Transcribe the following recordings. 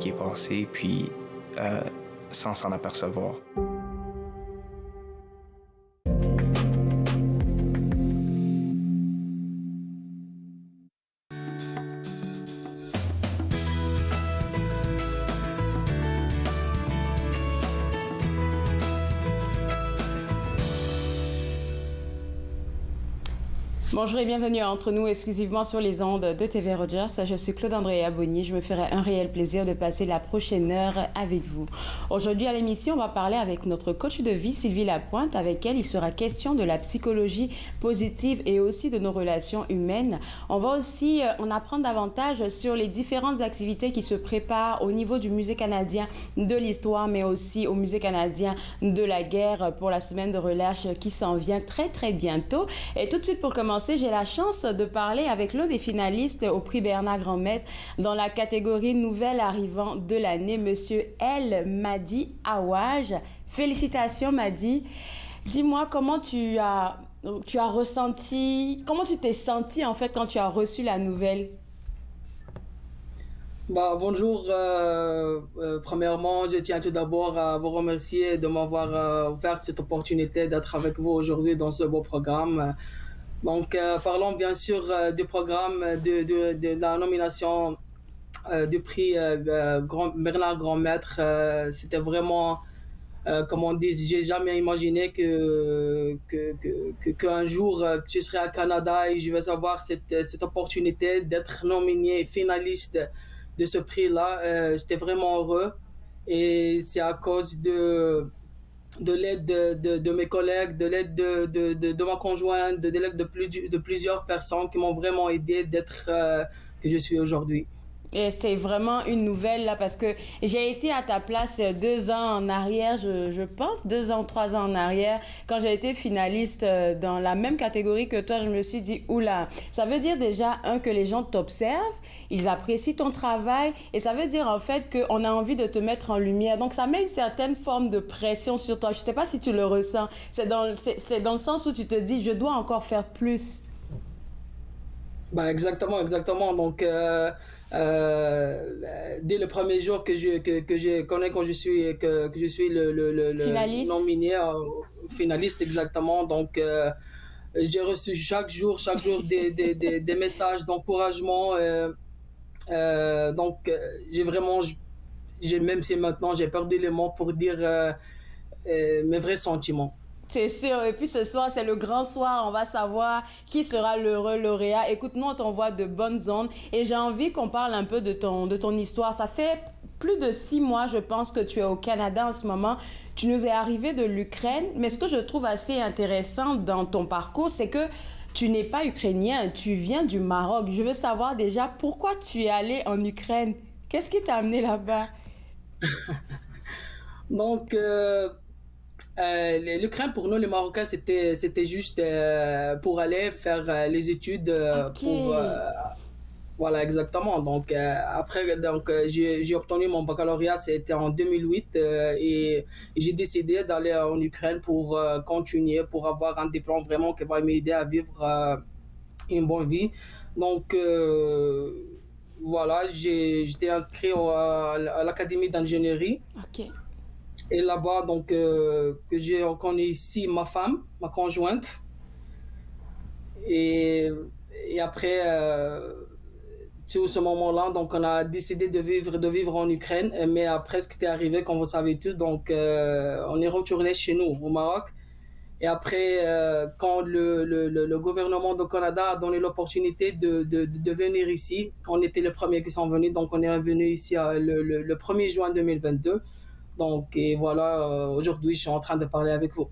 qui est passé, puis sans s'en apercevoir. Bonjour et bienvenue à Entre nous, exclusivement sur les ondes de TV Rogers. Je suis Claude-Andréa Bonny. Je me ferai un réel plaisir de passer la prochaine heure avec vous. Aujourd'hui à l'émission, on va parler avec notre coach de vie, Sylvie Lapointe. Avec elle, il sera question de la psychologie positive et aussi de nos relations humaines. On va aussi en apprendre davantage sur les différentes activités qui se préparent au niveau du Musée canadien de l'histoire, mais aussi au Musée canadien de la guerre pour la semaine de relâche qui s'en vient très bientôt. Et tout de suite pour commencer, j'ai la chance de parler avec l'un des finalistes au prix Bernard Grand-Maître dans la catégorie Nouvel arrivant de l'année, Monsieur El Madi Awaj. Félicitations, Madi. Dis-moi comment tu as ressenti, comment tu t'es senti en fait quand tu as reçu la nouvelle? Bonjour. Premièrement, je tiens tout d'abord à vous remercier de m'avoir offert cette opportunité d'être avec vous aujourd'hui dans ce beau programme. Donc, parlons bien sûr du programme de la nomination du prix Bernard Grand-Maître. C'était vraiment, comme on dit, j'ai jamais imaginé qu'un jour je serai à Canada et je vais avoir cette opportunité d'être nominé finaliste de ce prix-là. J'étais vraiment heureux et c'est à cause de l'aide de mes collègues, de l'aide de ma conjointe, de l'aide de plusieurs personnes qui m'ont vraiment aidé d'être que je suis aujourd'hui. Et c'est vraiment une nouvelle là parce que j'ai été à ta place 2 ans en arrière, je pense 2 ans, 3 ans en arrière, quand j'ai été finaliste dans la même catégorie que toi. Je me suis dit oula, ça veut dire déjà que les gens t'observent, ils apprécient ton travail et ça veut dire en fait qu'on a envie de te mettre en lumière. Donc ça met une certaine forme de pression sur toi. Je sais pas si tu le ressens. C'est dans le sens où tu te dis je dois encore faire plus. Exactement. Donc dès le premier jour que je connais quand je suis le Finaliste. nominé finaliste exactement. Donc j'ai reçu chaque jour des messages d'encouragement. Même si maintenant j'ai perdu les mots pour dire mes vrais sentiments. C'est sûr. Et puis ce soir, c'est le grand soir. On va savoir qui sera l'heureux lauréat. Écoute, nous, on t'envoie de bonnes ondes. Et j'ai envie qu'on parle un peu de ton histoire. Ça fait plus de 6 mois, je pense, que tu es au Canada en ce moment. Tu nous es arrivé de l'Ukraine. Mais ce que je trouve assez intéressant dans ton parcours, c'est que tu n'es pas ukrainien. Tu viens du Maroc. Je veux savoir déjà pourquoi tu es allé en Ukraine. Qu'est-ce qui t'a amené là-bas? Donc... l'Ukraine pour nous les Marocains c'était juste pour aller faire les études Okay. Voilà exactement. Donc après j'ai obtenu mon baccalauréat, c'était en 2008 et j'ai décidé d'aller en Ukraine pour continuer, pour avoir un diplôme vraiment qui va m'aider à vivre une bonne vie. Donc voilà, j'étais inscrit à l'académie d'ingénierie. Ok. Et là-bas, donc, que j'ai reconnu ici ma femme, ma conjointe. Et après, tout ce moment-là, donc, on a décidé de vivre en Ukraine. Mais après, ce qui est arrivé, comme vous savez tous, donc, on est retourné chez nous, au Maroc. Et après, quand le gouvernement du Canada a donné l'opportunité de venir ici, on était les premiers qui sont venus. Donc, on est revenu ici le 1er juin 2022. Donc, et voilà, aujourd'hui, je suis en train de parler avec vous.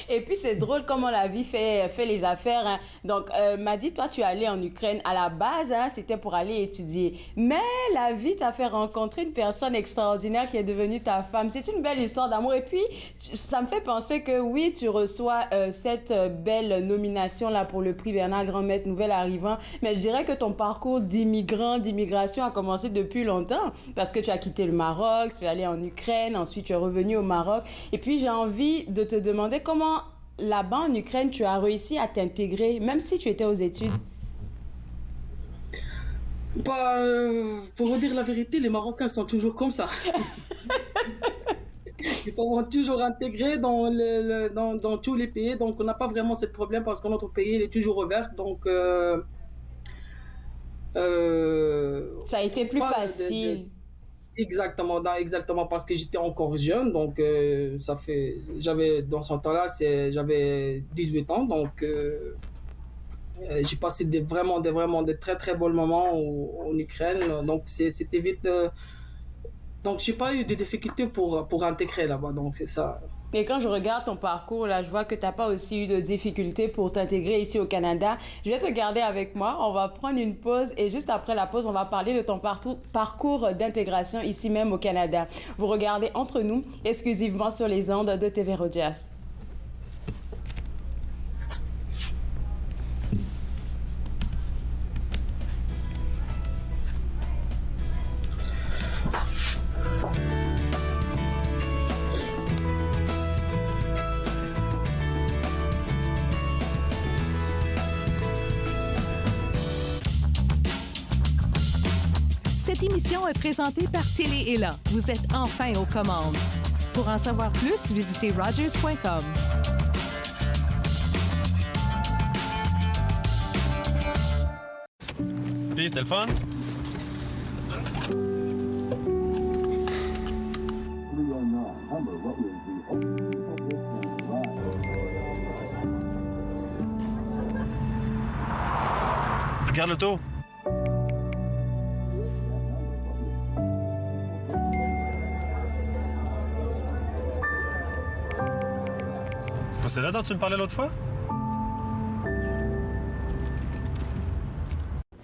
Et puis, c'est drôle comment la vie fait les affaires. Hein. Donc, Madi, toi, tu es allé en Ukraine. À la base, hein, c'était pour aller étudier. Mais la vie t'a fait rencontrer une personne extraordinaire qui est devenue ta femme. C'est une belle histoire d'amour. Et puis, ça me fait penser que oui, tu reçois cette belle nomination-là pour le prix Bernard Grand-Maître Nouvel Arrivant. Mais je dirais que ton parcours d'immigration a commencé depuis longtemps. Parce que tu as quitté le Maroc, tu es allé en Ukraine, ensuite tu es revenu au Maroc. Et puis, j'ai envie de te demander comment là-bas en Ukraine, tu as réussi à t'intégrer, même si tu étais aux études. Pour vous dire la vérité, les Marocains sont toujours comme ça. Ils sont toujours intégrés dans tous les pays, donc on n'a pas vraiment ce problème parce que notre pays il est toujours ouvert. Donc, Ça a on été trouve plus pas facile. exactement parce que j'étais encore jeune, donc j'avais dans ce temps-là, j'avais 18 ans, donc j'ai passé vraiment des très très bons moments en Ukraine, donc c'était vite. Donc j'ai pas eu de difficultés pour intégrer là-bas, donc c'est ça. Et quand je regarde ton parcours, là, je vois que tu n'as pas aussi eu de difficultés pour t'intégrer ici au Canada. Je vais te garder avec moi. On va prendre une pause et juste après la pause, on va parler de ton parcours d'intégration ici même au Canada. Vous regardez Entre nous, exclusivement sur les ondes de TV Rogers. Cette émission est présentée par Télé Élan. Vous êtes enfin aux commandes. Pour en savoir plus, visitez rogers.com. Puis, c'était le fun? Regarde l'auto. C'est pas celle-là dont tu me parlais l'autre fois?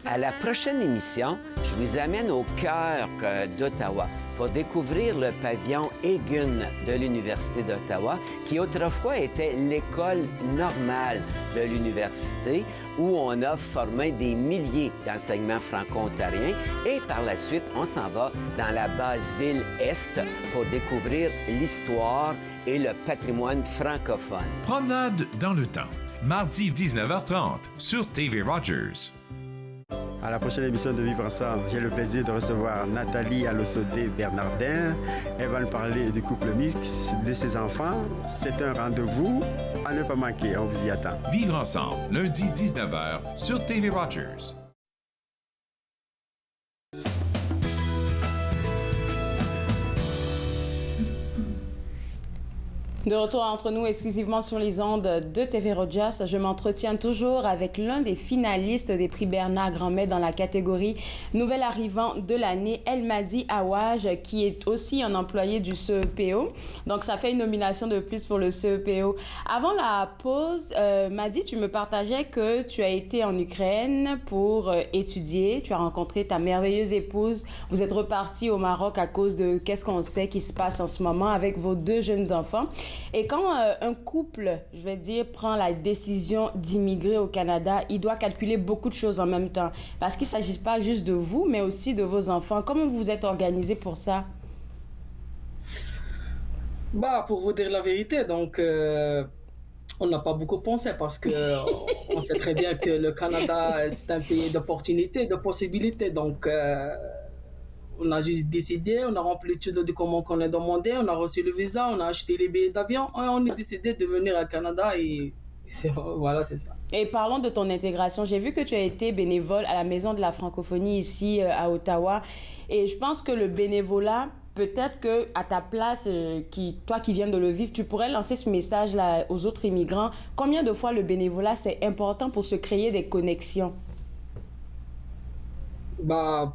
À la prochaine émission, je vous amène au cœur d'Ottawa pour découvrir le pavillon Egan de l'Université d'Ottawa, qui autrefois était l'école normale de l'université, où on a formé des milliers d'enseignements franco-ontariens. Et par la suite, on s'en va dans la base ville Est pour découvrir l'histoire et le patrimoine francophone. Promenade dans le temps, mardi 19h30 sur TV Rogers. À la prochaine émission de Vivre Ensemble, j'ai le plaisir de recevoir Nathalie Alosodé-Bernardin. Elle va nous parler du couple mixte, de ses enfants. C'est un rendez-vous à ne pas manquer. On vous y attend. Vivre ensemble, lundi 19h sur TV Rogers. De retour entre nous exclusivement sur les ondes de TV Rogers, je m'entretiens toujours avec l'un des finalistes des prix Bernard Granmet dans la catégorie Nouvel arrivant de l'année, Elmadi Awaj, qui est aussi un employé du CEPO. Donc, ça fait une nomination de plus pour le CEPO. Avant la pause, Madi, tu me partageais que tu as été en Ukraine pour étudier. Tu as rencontré ta merveilleuse épouse. Vous êtes reparti au Maroc à cause de qu'est-ce qu'on sait qui se passe en ce moment avec vos deux jeunes enfants. Et quand un couple, je vais dire, prend la décision d'immigrer au Canada, il doit calculer beaucoup de choses en même temps. Parce qu'il ne s'agit pas juste de vous, mais aussi de vos enfants. Comment vous êtes organisé pour ça? Pour vous dire la vérité, donc on n'a pas beaucoup pensé parce que on sait très bien que le Canada, c'est un pays d'opportunités, de possibilités. Donc, on a juste décidé, on a rempli tous les documents qu'on a demandé, on a reçu le visa, on a acheté les billets d'avion, et on a décidé de venir au Canada et voilà, c'est ça. Et parlons de ton intégration. J'ai vu que tu as été bénévole à la Maison de la francophonie ici à Ottawa. Et je pense que le bénévolat, peut-être que à ta place, toi qui viens de le vivre, tu pourrais lancer ce message-là aux autres immigrants. Combien de fois le bénévolat, c'est important pour se créer des connexions?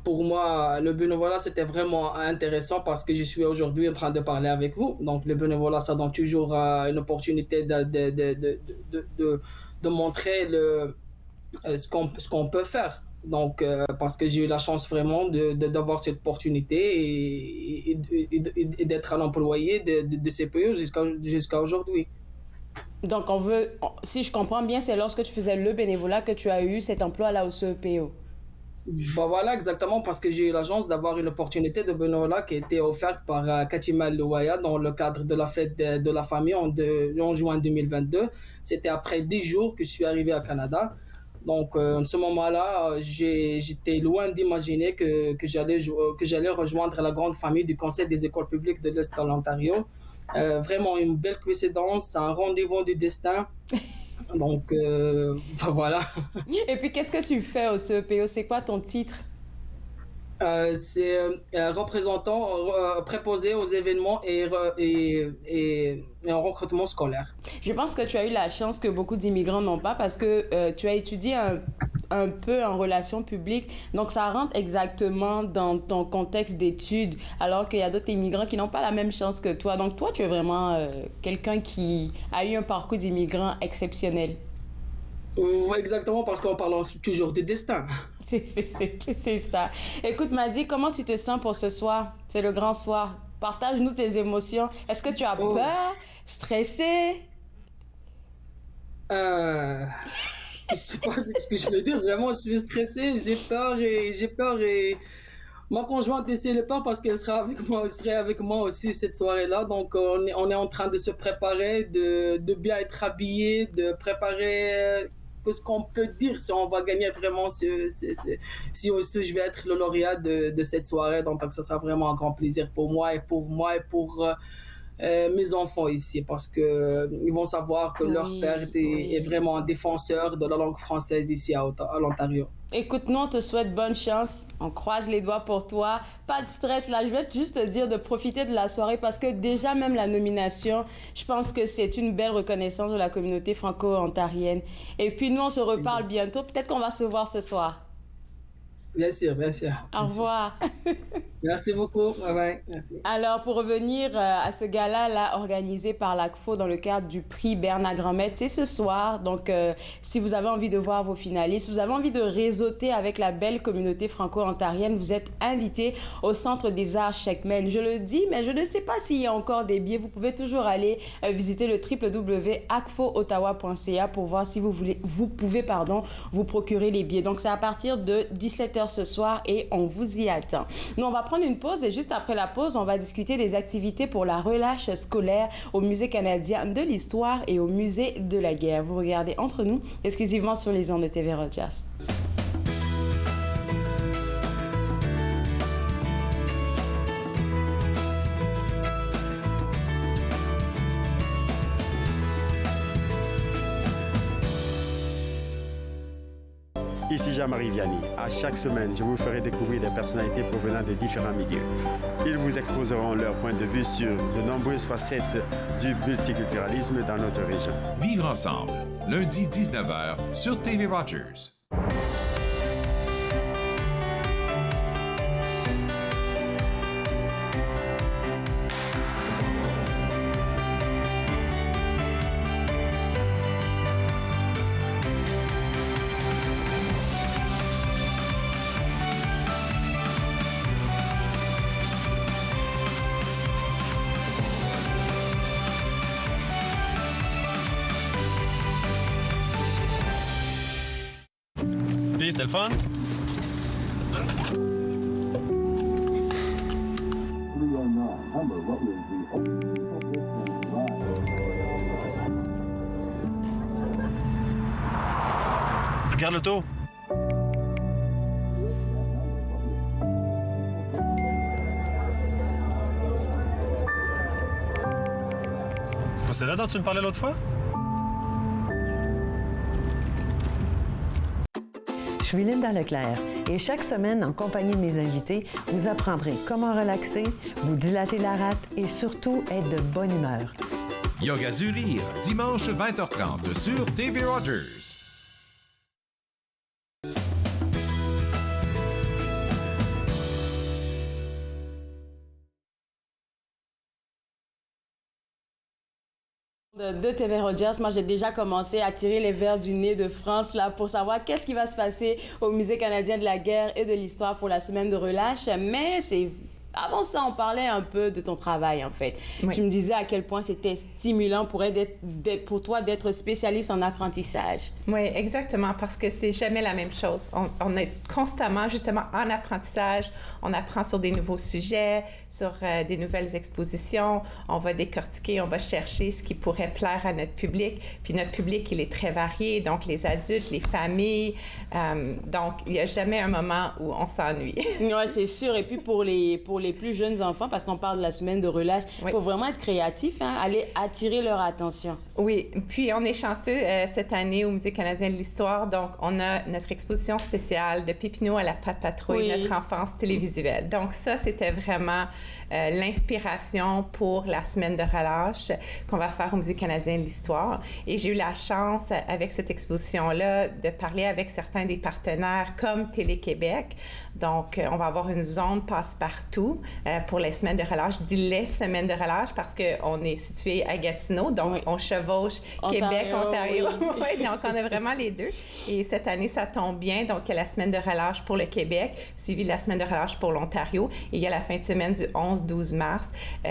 Pour moi, le bénévolat, c'était vraiment intéressant parce que je suis aujourd'hui en train de parler avec vous. Donc, le bénévolat, ça donne toujours une opportunité de montrer ce qu'on peut faire. Donc, parce que j'ai eu la chance vraiment d'avoir cette opportunité et d'être un employé de CPE jusqu'à aujourd'hui. Donc, si je comprends bien, c'est lorsque tu faisais le bénévolat que tu as eu cet emploi-là au CEPO. Voilà, exactement, parce que j'ai eu la chance d'avoir une opportunité de bénévolat qui a été offerte par Katima Louaya dans le cadre de la fête de la famille en juin 2022. C'était après 10 jours que je suis arrivé au Canada. Donc, en ce moment-là, j'étais loin d'imaginer que j'allais rejoindre la grande famille du Conseil des écoles publiques de l'Est de l'Ontario. Vraiment une belle coïncidence, un rendez-vous du destin. Donc, voilà. Et puis, qu'est-ce que tu fais au CEPO? C'est quoi ton titre? C'est représentant préposé aux événements et en recrutement scolaire. Je pense que tu as eu la chance que beaucoup d'immigrants n'ont pas parce que tu as étudié un peu en relations publiques. Donc, ça rentre exactement dans ton contexte d'études, alors qu'il y a d'autres immigrants qui n'ont pas la même chance que toi. Donc, toi, tu es vraiment quelqu'un qui a eu un parcours d'immigrant exceptionnel. Exactement, parce qu'on parle toujours du destin. C'est ça. Écoute, Madi, comment tu te sens pour ce soir? C'est le grand soir. Partage-nous tes émotions. Est-ce que tu as peur? Stressé? Je sais pas ce que je veux dire. Vraiment, je suis stressé, j'ai peur et ma conjointe essaie le peur parce qu'elle serait avec moi aussi cette soirée-là. Donc, on est en train de se préparer, de bien être habillé, de préparer ce qu'on peut dire si on va gagner vraiment, si je vais être le lauréat de cette soirée. Donc, ça sera vraiment un grand plaisir pour moi et pour mes enfants ici, parce que ils vont savoir que leur père est vraiment un défenseur de la langue française ici à l'Ontario. Écoute, nous, on te souhaite bonne chance. On croise les doigts pour toi. Pas de stress, là. Je vais juste te dire de profiter de la soirée parce que déjà, même la nomination, je pense que c'est une belle reconnaissance de la communauté franco-ontarienne. Et puis, nous, on se reparle bientôt. Peut-être qu'on va se voir ce soir. Bien sûr, bien sûr. Au revoir. Merci beaucoup. Bye bye. Merci. Alors, pour revenir à ce gala là organisé par l'ACFO dans le cadre du prix Bernard Grandmet, c'est ce soir. Donc, si vous avez envie de voir vos finalistes, si vous avez envie de réseauter avec la belle communauté franco-ontarienne, vous êtes invité au Centre des Arts Checkman. Je le dis, mais je ne sais pas s'il y a encore des billets. Vous pouvez toujours aller visiter le www.acfoottawa.ca pour voir si vous pouvez vous procurer les billets. Donc, c'est à partir de 17h ce soir et on vous y attend. Nous, on va prendre une pause et juste après la pause, on va discuter des activités pour la relâche scolaire au Musée canadien de l'histoire et au Musée de la guerre. Vous regardez Entre nous, exclusivement sur les ondes de TV Rogers. Ici Jean-Marie Vianney. À chaque semaine, je vous ferai découvrir des personnalités provenant de différents milieux. Ils vous exposeront leur point de vue sur de nombreuses facettes du multiculturalisme dans notre région. Vivre ensemble, lundi 19h sur TV Rogers. C'était le fun? Regarde l'auto. C'est pas celle-là dont tu me parlais l'autre fois? Je suis Linda Leclerc et chaque semaine, en compagnie de mes invités, vous apprendrez comment relaxer, vous dilater la rate et surtout être de bonne humeur. Yoga du rire, dimanche 20h30 sur TV Rogers. De TV Rogers, moi j'ai déjà commencé à tirer les verres du nez de France là pour savoir qu'est-ce qui va se passer au Musée canadien de la guerre et de l'histoire pour la semaine de relâche, mais c'est Avant ça, on parlait un peu de ton travail, en fait. Oui. Tu me disais à quel point c'était stimulant pour toi d'être spécialiste en apprentissage. Oui, exactement, parce que c'est jamais la même chose. On est constamment, justement, en apprentissage. On apprend sur des nouveaux sujets, sur des nouvelles expositions. On va décortiquer, on va chercher ce qui pourrait plaire à notre public. Puis notre public, il est très varié, donc les adultes, les familles. Donc, il n'y a jamais un moment où on s'ennuie. Oui, c'est sûr. Et puis pour les plus jeunes enfants, parce qu'on parle de la semaine de relâche, il faut vraiment être créatif, hein, aller attirer leur attention. Oui, puis on est chanceux cette année au Musée canadien de l'histoire. Donc, on a notre exposition spéciale de Pépinot à la Patte Patrouille, notre enfance télévisuelle. Donc, ça, c'était vraiment l'inspiration pour la semaine de relâche qu'on va faire au Musée canadien de l'histoire. Et j'ai eu la chance, avec cette exposition-là, de parler avec certains des partenaires comme Télé-Québec. Donc, on va avoir une zone passe-partout pour les semaines de relâche. Je dis les semaines de relâche parce qu'on est situé à Gatineau, donc on chevauche Québec, Ontario. Oui, donc on a vraiment les deux. Et cette année, ça tombe bien. Donc, il y a la semaine de relâche pour le Québec, suivie de la semaine de relâche pour l'Ontario. Et il y a la fin de semaine du 11-12 mars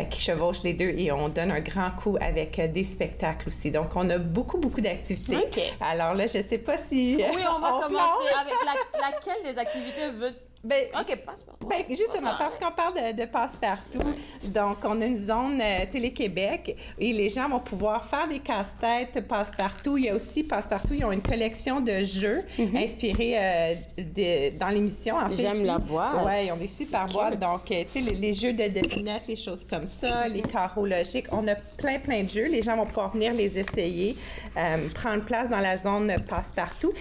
qui chevauche les deux et on donne un grand coup avec des spectacles aussi. Donc, on a beaucoup d'activités. Okay. Alors là, je ne sais pas si... Oui, on va commencer avec laquelle des activités veut... OK, passe-partout. Justement, parce qu'on parle de passe-partout, donc on a une zone Télé-Québec et les gens vont pouvoir faire des casse-têtes passe-partout. Il y a aussi passe-partout, ils ont une collection de jeux inspirés dans l'émission. En fait, j'aime la boîte. Oui, ils ont des super boîtes. Donc, tu sais, les jeux de devinettes, les choses comme ça, les carreaux logiques. On a plein de jeux. Les gens vont pouvoir venir les essayer, prendre place dans la zone passe-partout.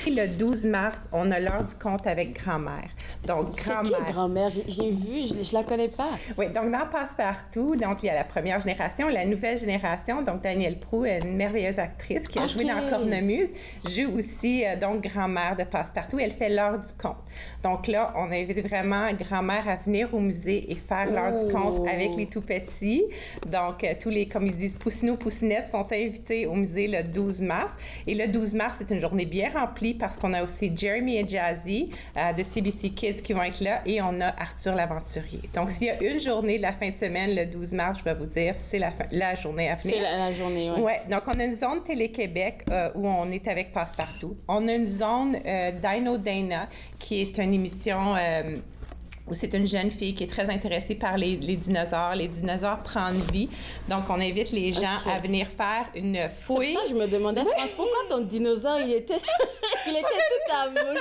Le 12 mars, on a l'heure du conte avec grand-mère. Donc, c'est qui grand-mère? J'ai vu, je la connais pas. Oui, donc dans Passe-Partout, donc il y a la première génération, la nouvelle génération, donc Danielle Proulx, une merveilleuse actrice qui a joué dans Cornemuse, joue aussi donc grand-mère de Passe-Partout. Elle fait l'heure du conte. Donc là, on invite vraiment grand-mère à venir au musée et faire l'heure du conte avec les tout-petits. Donc, tous les, comme ils disent, poussinots, poussinettes sont invités au musée le 12 mars. Et le 12 mars, c'est une journée bien remplie parce qu'on a aussi Jeremy et Jazzy de CBC Kids qui vont être là et on a Arthur l'Aventurier. Donc, s'il y a une journée de la fin de semaine, le 12 mars, je vais vous dire, c'est la journée à venir. C'est la journée, oui. Ouais. Donc, on a une zone Télé-Québec où on est avec Passe-Partout. On a une zone Dino Dana qui est une émission... où c'est une jeune fille qui est très intéressée par les dinosaures. Les dinosaures prennent vie. Donc, on invite les gens à venir faire une fouille. C'est pour ça que je me demandais, France, pourquoi ton dinosaure, il était tout amoché?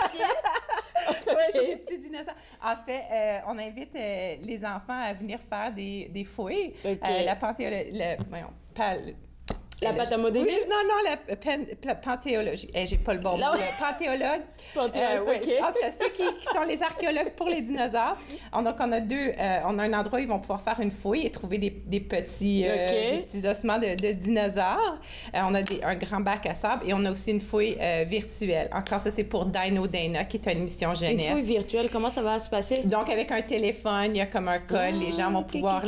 Oui, j'ai des petits dinosaures. En fait, on invite les enfants à venir faire des fouilles. La La pâte à modeler? Oui, non, la panthéologie. J'ai pas le bon mot. Le panthéologue. Oui. En tout cas, ceux qui sont les archéologues pour les dinosaures. Donc, on a on a un endroit où ils vont pouvoir faire une fouille et trouver des petits ossements de dinosaures. On a un grand bac à sable et on a aussi une fouille virtuelle. Encore ça, c'est pour Dino Dana, qui est une émission jeunesse. Une fouille virtuelle, comment ça va se passer? Donc, avec un téléphone, il y a comme un col. Les gens vont pouvoir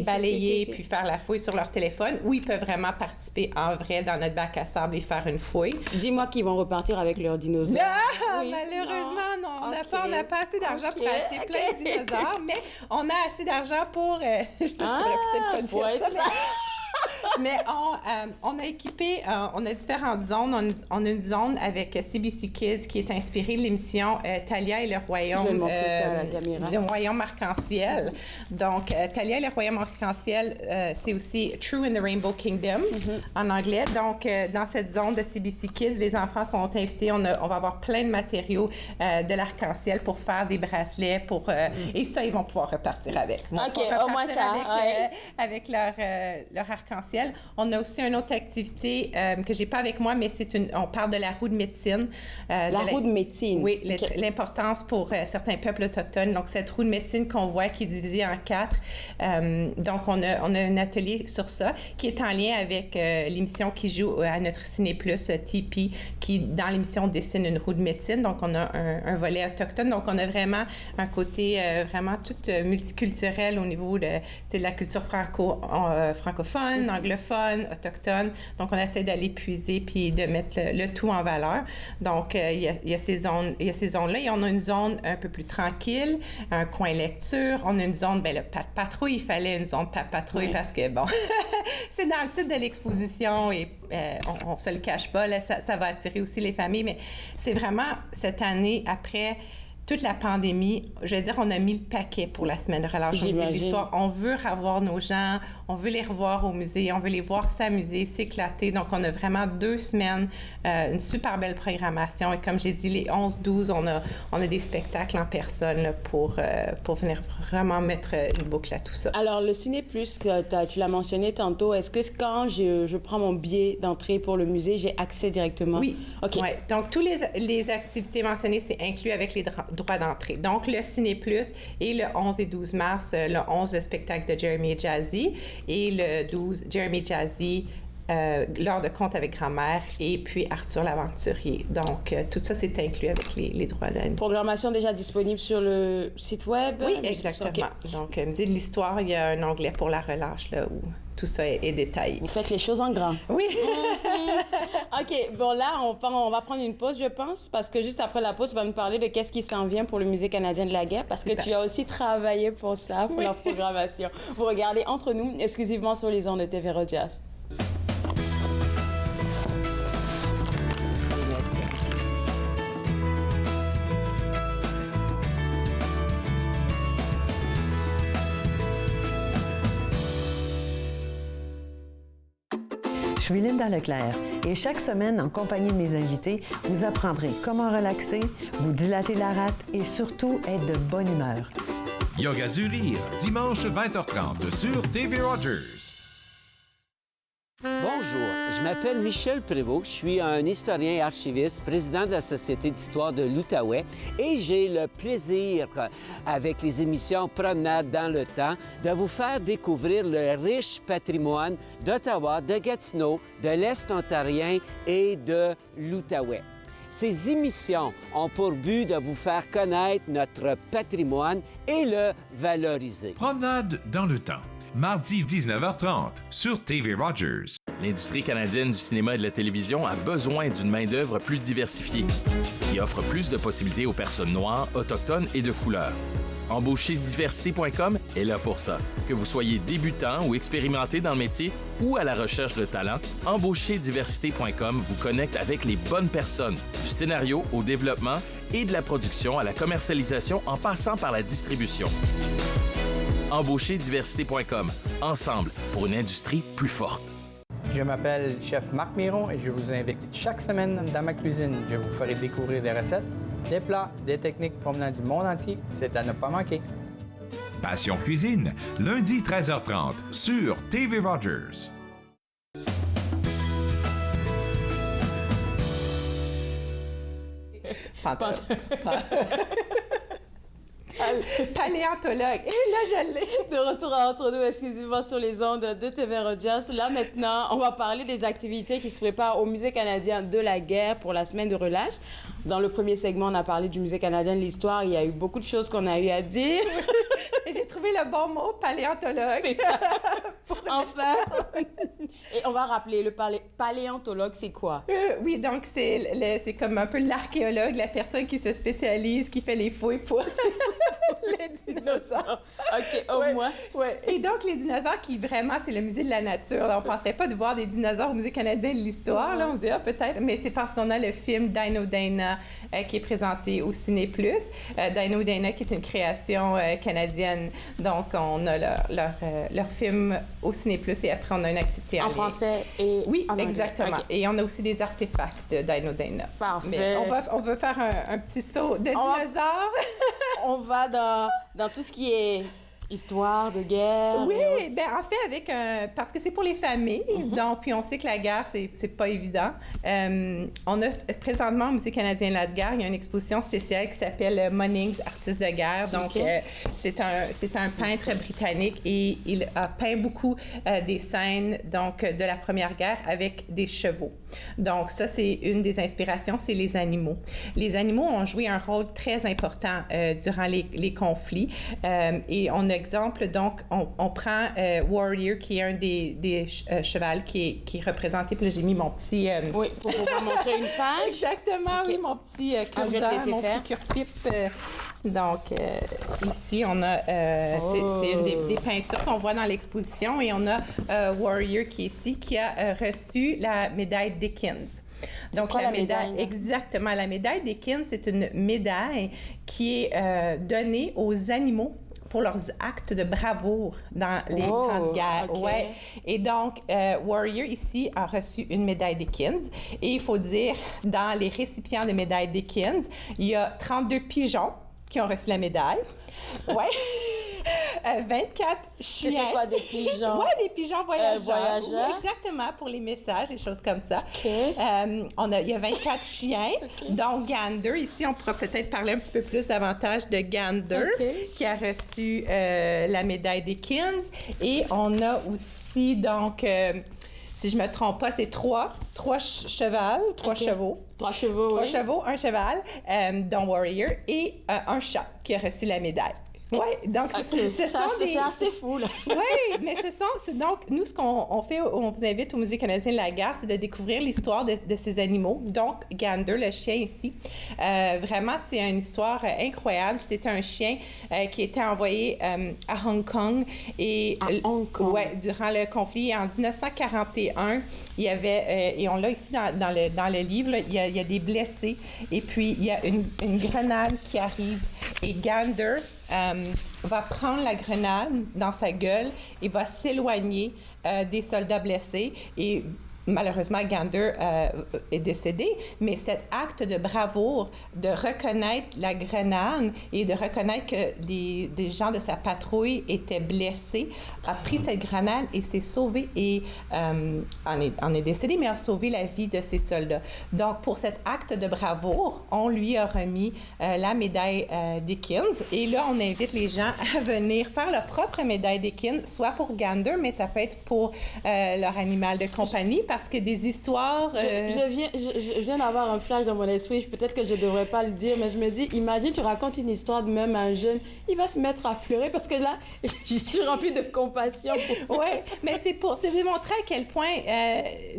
balayer puis faire la fouille sur leur téléphone ou ils peuvent vraiment participer en vrai dans notre bac à sable et faire une fouille. Dis-moi qu'ils vont repartir avec leurs dinosaures. Malheureusement, non. On n'a pas assez d'argent pour acheter plein de dinosaures, mais on a assez d'argent pour... je ne saurais peut-être pas dire ça, mais on a équipé, on a différentes zones. On a une zone avec CBC Kids qui est inspirée de l'émission Thalia et le Royaume, le Royaume Arc-en-Ciel. Donc, Thalia et le Royaume Arc-en-Ciel, c'est aussi True in the Rainbow Kingdom en anglais. Donc, dans cette zone de CBC Kids, les enfants sont invités. On va avoir plein de matériaux de l'arc-en-ciel pour faire des bracelets. Et ça, ils vont pouvoir repartir avec. Au moins ça. Avec leur arc-en-ciel. On a aussi une autre activité que j'ai pas avec moi, mais on parle de la roue de médecine. La roue de médecine. Oui, l'importance pour certains peuples autochtones. Donc, cette roue de médecine qu'on voit qui est divisée en 4. Donc, on a un atelier sur ça qui est en lien avec l'émission qui joue à notre Ciné Plus, TP, qui, dans l'émission, dessine une roue de médecine. Donc, on a un volet autochtone. Donc, on a vraiment un côté vraiment tout multiculturel au niveau de la culture francophone, anglophone, anglophones, autochtones. Donc, on essaie d'aller puiser puis de mettre le tout en valeur. Donc, il y a ces zones-là. Et on a une zone un peu plus tranquille, un coin lecture. On a une zone, le patrouille, il fallait une zone patrouille parce que, bon, c'est dans le titre de l'exposition et on se le cache pas, là, ça va attirer aussi les familles. Mais c'est vraiment, cette année, après toute la pandémie, je veux dire, on a mis le paquet pour la semaine de relâche au Musée de l'Histoire. On veut revoir nos gens, on veut les revoir au musée, on veut les voir s'amuser, s'éclater. Donc, on a vraiment 2 semaines, une super belle programmation. Et comme j'ai dit, les 11-12, on a des spectacles en personne là, pour venir vraiment mettre une boucle à tout ça. Alors, le Ciné Plus, tu l'as mentionné tantôt, est-ce que quand je prends mon billet d'entrée pour le musée, j'ai accès directement? Oui. OK. Ouais. Donc, toutes les activités mentionnées, c'est inclus avec les droits d'entrée. Donc, le Ciné Plus et le 11 et 12 mars, le 11, le spectacle de Jeremy et Jazzy, et le 12, Jeremy et Jazzy, l'heure de conte avec grand-mère, et puis Arthur l'aventurier. Donc, tout ça, c'est inclus avec les droits d'entrée. Programmation déjà disponible sur le site web? Oui, exactement. Okay. Donc, Musée de l'Histoire, il y a un onglet pour la relâche, là, où tout ça est détaillé. Vous faites les choses en grand. Oui. OK. Bon, là, on va prendre une pause, je pense, parce que juste après la pause, tu vas nous parler de qu'est-ce qui s'en vient pour le Musée canadien de la guerre, parce que tu as aussi travaillé pour ça, pour leur programmation. Vous regardez Entre nous, exclusivement sur les ondes de TV Rogers. Je suis Linda Leclerc et chaque semaine, en compagnie de mes invités, vous apprendrez comment relaxer, vous dilater la rate et surtout être de bonne humeur. Yoga du rire, dimanche 20h30 sur TV Rogers. Bonjour, je m'appelle Michel Prévost, je suis un historien et archiviste, président de la Société d'histoire de l'Outaouais et j'ai le plaisir, avec les émissions Promenade dans le temps, de vous faire découvrir le riche patrimoine d'Ottawa, de Gatineau, de l'Est ontarien et de l'Outaouais. Ces émissions ont pour but de vous faire connaître notre patrimoine et le valoriser. Promenade dans le temps. Mardi 19h30 sur TV Rogers. L'industrie canadienne du cinéma et de la télévision a besoin d'une main-d'œuvre plus diversifiée, qui offre plus de possibilités aux personnes noires, autochtones et de couleur. Embaucherdiversité.com est là pour ça. Que vous soyez débutant ou expérimenté dans le métier ou à la recherche de talent, Embaucherdiversité.com vous connecte avec les bonnes personnes, du scénario au développement et de la production à la commercialisation en passant par la distribution. Embaucherdiversité.com. Ensemble pour une industrie plus forte. Je m'appelle Chef Marc Miron et je vous invite chaque semaine dans ma cuisine. Je vous ferai découvrir des recettes, des plats, des techniques provenant du monde entier. C'est à ne pas manquer. Passion Cuisine, lundi 13h30 sur TV Rogers. Paléontologue. Et là, je l'ai. De retour à Entre nous, exclusivement sur les ondes de TV Rogers. Là, maintenant, on va parler des activités qui se préparent au Musée canadien de la guerre pour la semaine de relâche. Dans le premier segment, on a parlé du Musée canadien de l'histoire. Il y a eu beaucoup de choses qu'on a eu à dire. J'ai trouvé le bon mot, paléontologue. C'est ça. Enfin. Et on va rappeler, le paléontologue, c'est quoi? Oui, donc c'est comme un peu l'archéologue, la personne qui se spécialise, qui fait les fouilles pour les dinosaures. OK, au moins. Ouais. Et donc, les dinosaures qui, vraiment, c'est le musée de la nature. Là, on ne penserait pas de voir des dinosaures au Musée canadien de l'histoire. Là, on se dit, peut-être. Mais c'est parce qu'on a le film Dino Dana qui est présenté au Ciné Plus. Dino Dana, qui est une création canadienne. Donc, on a leur film au Ciné Plus et après, on a une activité en français et oui, en anglais. Exactement. Okay. Et on a aussi des artefacts de Dino Dana. Parfait. Mais on peut faire un petit saut de dinosaures. On va dans tout ce qui est histoire de guerre. Oui, bien en fait parce que c'est pour les familles, donc puis on sait que la guerre c'est pas évident. On a présentement au Musée canadien de la guerre, il y a une exposition spéciale qui s'appelle Munnings, artiste de guerre. Donc c'est un peintre britannique et il a peint beaucoup des scènes donc de la Première Guerre avec des chevaux. Donc ça c'est une des inspirations, c'est les animaux. Les animaux ont joué un rôle très important durant les conflits et on a exemple, donc, on prend Warrior, qui est un des chevals qui est représenté. Puis là, j'ai mis mon petit... Oui, pour pouvoir montrer une page. Exactement, okay. Oui, mon petit cure-dent, mon petit cure-pipe. Donc, ici, on a... C'est une des peintures qu'on voit dans l'exposition. Et on a Warrior qui est ici, qui a reçu la médaille Dickens. Donc, la médaille, exactement. La médaille Dickens, c'est une médaille qui est donnée aux animaux pour leurs actes de bravoure dans les camps de guerre. Okay. Ouais. Et donc, Warrior, ici, a reçu une médaille Dickens. Et il faut dire, dans les récipients de médaille Dickens, il y a 32 pigeons qui ont reçu la médaille. Ouais. 24 chiens. C'était quoi, des pigeons? Oui, des pigeons voyageurs. Oui, exactement, pour les messages, des choses comme ça. Okay. Il y a 24 chiens, dont Gander. Ici, on pourra peut-être parler un petit peu plus davantage de Gander, qui a reçu la médaille Dickens. Et on a aussi, donc... si je ne me trompe pas, c'est trois chevaux, trois chevaux, un cheval, dont Warrior, et un chat qui a reçu la médaille. Oui, donc c'est assez fou, là. Oui, mais donc, nous, ce qu'on fait, on vous invite au Musée canadien de la guerre, c'est de découvrir l'histoire de ces animaux. Donc, Gander, le chien ici, vraiment, c'est une histoire incroyable. C'est un chien qui a été envoyé à Hong Kong. Et, Kong? Oui, durant le conflit. En 1941, il y avait, et on l'a ici dans le livre, là, il y a des blessés. Et puis, il y a une grenade qui arrive. Et Gander va prendre la grenade dans sa gueule et va s'éloigner des soldats blessés. Et malheureusement, Gander est décédé, mais cet acte de bravoure, de reconnaître la grenade et de reconnaître que des gens de sa patrouille étaient blessés, a pris cette grenade et s'est sauvé et en est décédé, mais a sauvé la vie de ses soldats. Donc, pour cet acte de bravoure, on lui a remis la médaille Dickens. Et là, on invite les gens à venir faire leur propre médaille Dickens, soit pour Gander, mais ça peut être pour leur animal de compagnie, parce que des histoires... Je viens d'avoir un flash dans mon esprit. Peut-être que je ne devrais pas le dire, mais je me dis, imagine, tu racontes une histoire de même à un jeune, il va se mettre à pleurer parce que là, je suis remplie de compassion. Oui, mais c'est démontrer à quel point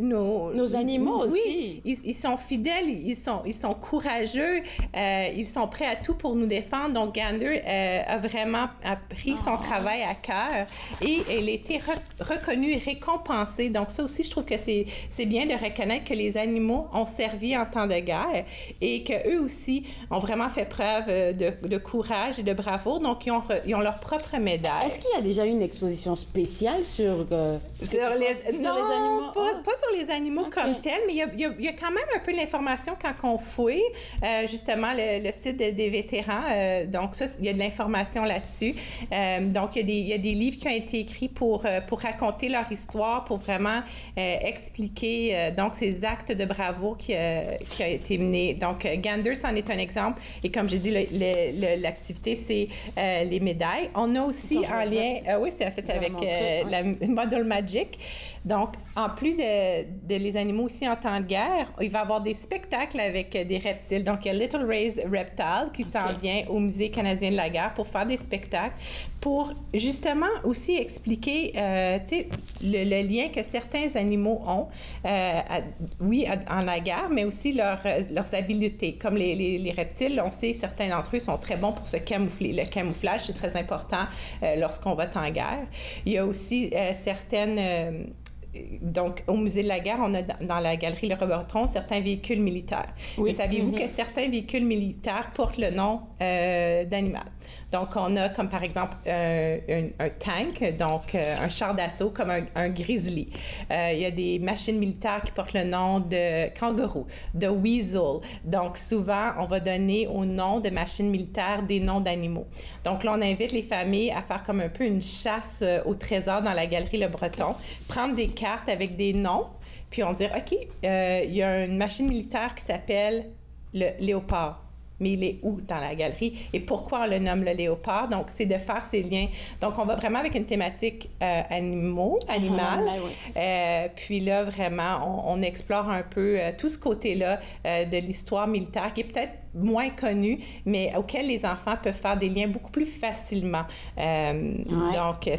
nos animaux aussi. Ils sont fidèles, ils sont courageux, ils sont prêts à tout pour nous défendre. Donc, Gander a vraiment pris son travail à cœur et il a été reconnu et récompensé. Donc, ça aussi, je trouve que c'est bien de reconnaître que les animaux ont servi en temps de guerre et qu'eux aussi ont vraiment fait preuve de courage et de bravoure. Donc, ils ont leur propre médaille. Est-ce qu'il y a déjà eu une exposition spéciale sur les animaux? Pas sur les animaux comme tels, mais il y a quand même un peu d'information quand on fouille. Justement, le site des vétérans, donc ça, il y a de l'information là-dessus. Donc, il y a des livres qui ont été écrits pour raconter leur histoire, pour vraiment expliquer donc ces actes de bravoure qui a été mené. Donc, Gander, c'en est un exemple. Et comme j'ai dit, l'activité, c'est les médailles. On a aussi en lien... oui, c'est fait avec la Model Magic. Donc, en plus de les animaux aussi en temps de guerre, il va y avoir des spectacles avec des reptiles. Donc, il y a Little Ray's Reptile qui s'en vient au Musée canadien de la guerre pour faire des spectacles, pour justement aussi expliquer, le lien que certains animaux ont, en la guerre, mais aussi leurs habiletés. Comme les reptiles, on sait, certains d'entre eux sont très bons pour se camoufler. Le camouflage, c'est très important lorsqu'on va en guerre. Il y a aussi certaines... Donc, au Musée de la guerre, on a dans la galerie Le Roberton certains véhicules militaires. Oui. Mais saviez-vous que certains véhicules militaires portent le nom d'animal? Donc, on a comme par exemple un tank, donc un char d'assaut comme un grizzly. Il y a des machines militaires qui portent le nom de kangourou, de weasel. Donc, souvent, on va donner au nom de machines militaires des noms d'animaux. Donc, là, on invite les familles à faire comme un peu une chasse au trésor dans la galerie Le Breton, prendre des cartes avec des noms, puis on dit, OK, il y a une machine militaire qui s'appelle le léopard. Mais il est où dans la galerie et pourquoi on le nomme le léopard? Donc, c'est de faire ces liens. Donc, on va vraiment avec une thématique animal. Puis là, vraiment, on explore un peu tout ce côté-là de l'histoire militaire qui est peut-être moins connues, mais auxquelles les enfants peuvent faire des liens beaucoup plus facilement. Donc,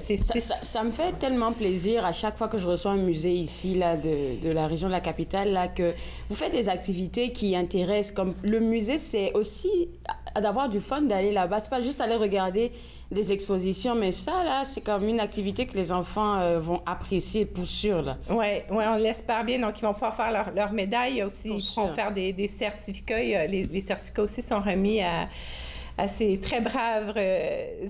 ça me fait tellement plaisir à chaque fois que je reçois un musée ici, là, de la région de la capitale, là, que vous faites des activités qui intéressent. Comme le musée, c'est aussi d'avoir du fun d'aller là-bas. C'est pas juste aller regarder des expositions, mais ça, là, c'est comme une activité que les enfants vont apprécier pour sûr, là. Oui, on l'espère bien. Donc, ils vont pouvoir faire leur médaille aussi. Ils pourront faire des certificats. Les certificats aussi sont remis à ces très braves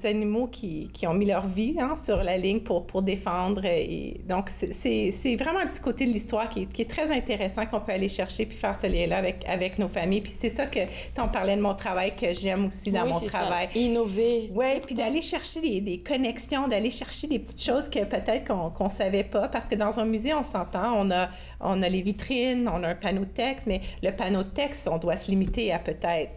animaux qui ont mis leur vie sur la ligne pour défendre. Et donc, c'est vraiment un petit côté de l'histoire qui est très intéressant, qu'on peut aller chercher puis faire ce lien-là avec nos familles. Puis c'est ça que, tu sais, on parlait de mon travail que j'aime aussi dans mon travail. Ça. Innover. Oui, puis d'aller chercher des connexions, d'aller chercher des petites choses que peut-être qu'on savait pas. Parce que dans un musée, on s'entend, on a les vitrines, on a un panneau de texte, mais le panneau de texte, on doit se limiter à peut-être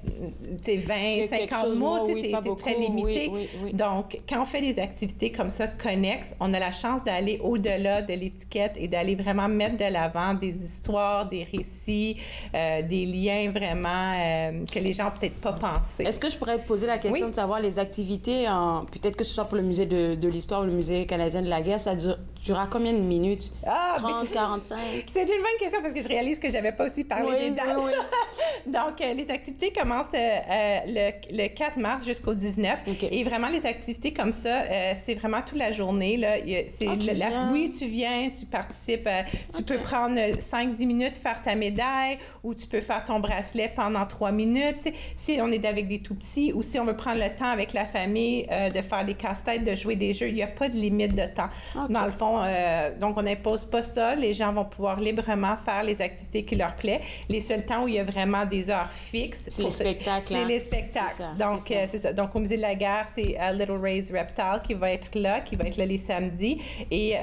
20, 50 mots, c'est très limité. Oui. Donc, quand on fait des activités comme ça, connexes, on a la chance d'aller au-delà de l'étiquette et d'aller vraiment mettre de l'avant des histoires, des récits, des liens vraiment que les gens n'ont peut-être pas pensé. Est-ce que je pourrais te poser la question de savoir les activités, peut-être que ce soit pour le musée de l'histoire ou le musée canadien de la guerre, ça durera combien de minutes? 30, 45? C'est une bonne question parce que je réalise que je n'avais pas aussi parlé des dates. Oui. Donc, les activités commencent le 4 mars jusqu'au 19. Okay. Et vraiment, les activités comme ça, c'est vraiment toute la journée. Là. Oui, tu viens, tu participes. Tu peux prendre 5-10 minutes, faire ta médaille, ou tu peux faire ton bracelet pendant 3 minutes. T'sais, si on est avec des tout-petits, ou si on veut prendre le temps avec la famille de faire des casse-têtes, de jouer des jeux, il n'y a pas de limite de temps. Okay. Dans le fond, donc on n'impose pas ça. Les gens vont pouvoir librement faire les activités qui leur plaisent. Les seuls temps où il y a vraiment des heures fixes... C'est les spectacles. C'est les spectacles. Donc, c'est ça. Donc, au Musée de la guerre, c'est Little Ray's Reptile qui va être là les samedis. Et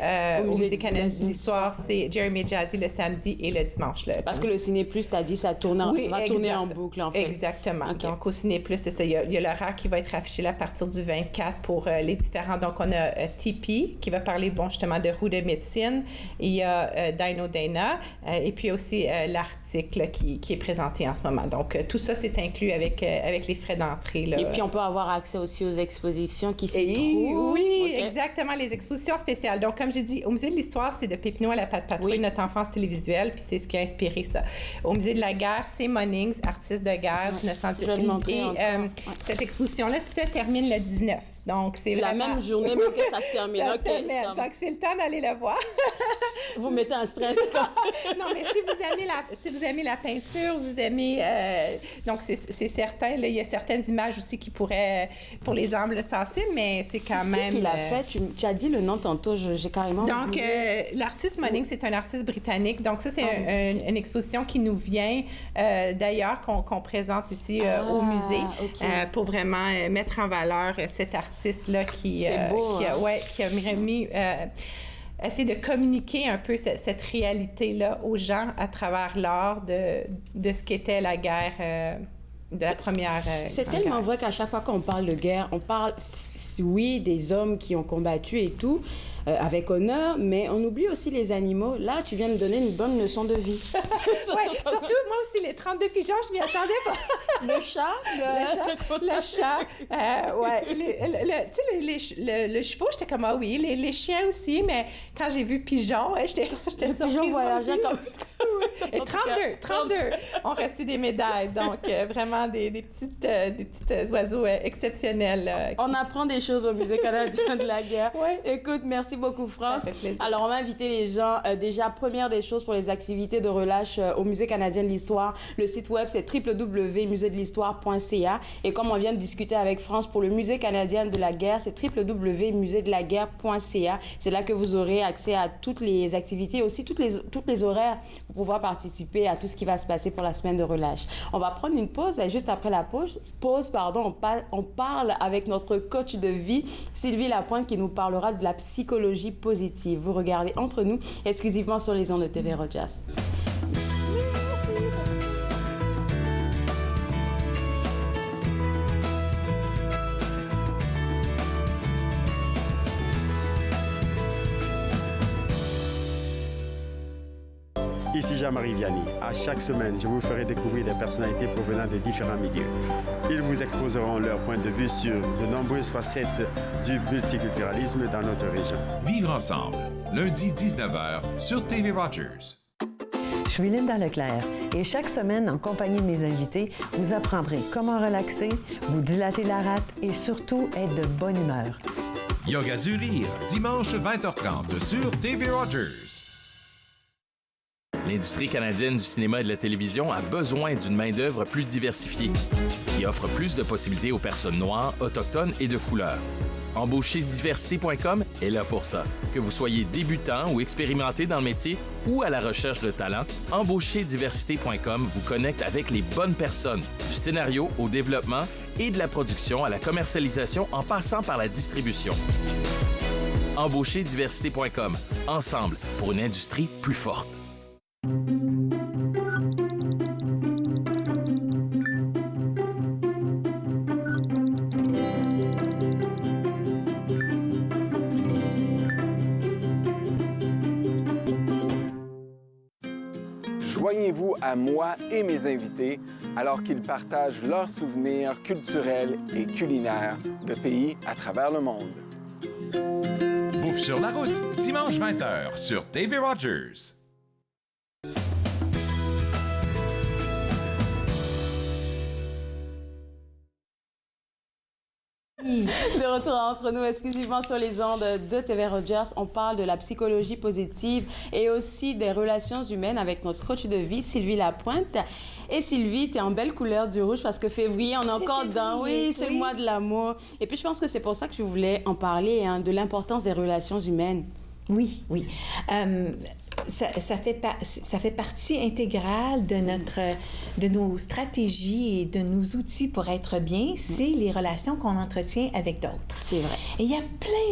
au Musée canadien de l'histoire, c'est Jeremy Jazzy le samedi et le dimanche. Parce que le Ciné Plus, tu as dit, ça tourne va tourner en boucle, en fait. Exactement. Okay. Donc, au Ciné Plus, c'est ça. Il y a l'horaire qui va être affiché là, à partir du 24 pour les différents. Donc, on a Tipeee qui va parler, justement, de roues de médecine. Il y a Dino Dana. Et puis aussi l'article qui est présenté en ce moment. Donc, tout ça, c'est inclus avec les frais d'entrée. Là. Et puis, on peut avoir accès aussi aux expositions qui s'y trouvent. Oui, exactement, les expositions spéciales. Donc, comme j'ai dit, au Musée de l'histoire, c'est de Pépineau à la Patte-Patrouille, notre enfance télévisuelle, puis c'est ce qui a inspiré ça. Au Musée de la guerre, c'est Monnings, artiste de guerre, 1918. Et cette exposition-là se termine le 19. Donc, c'est la même journée pour que ça se termine. Donc, c'est le temps d'aller le voir. Vous mettez un stress. Non, mais si vous aimez la peinture, vous aimez... donc, c'est certain. Là, il y a certaines images aussi qui pourraient, pour les âmes sensibles, mais c'est quand même... Qui l'a fait? Tu as dit le nom tantôt, j'ai carrément... Donc, l'artiste Monning, c'est un artiste britannique. Donc, ça, c'est une exposition qui nous vient d'ailleurs, qu'on présente ici au musée pour vraiment mettre en valeur cet artiste-là qui a remis... essayer de communiquer un peu cette réalité-là aux gens à travers l'art de ce qu'était la guerre de la première c'est tellement vrai qu'à chaque fois qu'on parle de guerre, on parle, oui, des hommes qui ont combattu et tout, avec honneur, mais on oublie aussi les animaux. Là, tu viens de donner une bonne leçon de vie. Oui, surtout, moi aussi, les 32 pigeons, je m'y attendais pas. Le chat? Le chat. Tu sais, le chevaux, j'étais comme, ah oui, les chiens aussi, mais quand j'ai vu pigeons, j'étais surprise. Pigeons voyageaient comme... Et 32 ont reçu des médailles. Donc, vraiment des petits oiseaux exceptionnels. On apprend des choses au Musée canadien de la guerre. Ouais. Écoute, merci beaucoup, France. Ça fait plaisir. Alors, on va inviter les gens. Déjà, première des choses pour les activités de relâche au Musée canadien de l'histoire. Le site web, c'est www.museedelhistoire.ca. Et comme on vient de discuter avec France pour le Musée canadien de la guerre, c'est www.museedelaguerre.ca. C'est là que vous aurez accès à toutes les activités, aussi toutes les horaires pour pouvoir participer à tout ce qui va se passer pour la semaine de relâche. On va prendre une pause et juste après la pause, on parle avec notre coach de vie, Sylvie Lapointe, qui nous parlera de la psychologie positive. Vous regardez Entre nous, exclusivement sur les ondes de TV Rogers. Ici Jean-Marie Vianney. À chaque semaine, je vous ferai découvrir des personnalités provenant de différents milieux. Ils vous exposeront leur point de vue sur de nombreuses facettes du multiculturalisme dans notre région. Vivre ensemble, lundi 19h sur TV Rogers. Je suis Linda Leclerc et chaque semaine, en compagnie de mes invités, vous apprendrez comment relaxer, vous dilater la rate et surtout être de bonne humeur. Yoga du rire, dimanche 20h30 sur TV Rogers. L'industrie canadienne du cinéma et de la télévision a besoin d'une main-d'œuvre plus diversifiée, qui offre plus de possibilités aux personnes noires, autochtones et de couleur. Embaucherdiversité.com est là pour ça. Que vous soyez débutant ou expérimenté dans le métier ou à la recherche de talent, Embaucherdiversité.com vous connecte avec les bonnes personnes, du scénario au développement et de la production à la commercialisation en passant par la distribution. Embaucherdiversité.com, ensemble pour une industrie plus forte. Joignez-vous à moi et mes invités alors qu'ils partagent leurs souvenirs culturels et culinaires de pays à travers le monde. Bouffe sur la route, dimanche 20h sur TV Rogers. De retour entre nous exclusivement sur les ondes de TV Rogers, on parle de la psychologie positive et aussi des relations humaines avec notre coach de vie, Sylvie Lapointe. Et Sylvie, tu es en belle couleur du rouge parce que février, on est encore dedans. Oui, c'est le mois de l'amour. Et puis je pense que c'est pour ça que tu voulais en parler, hein, de l'importance des relations humaines. Oui, oui. Ça fait partie intégrale de nos stratégies et de nos outils pour être bien. C'est les relations qu'on entretient avec d'autres. C'est vrai. Et il y a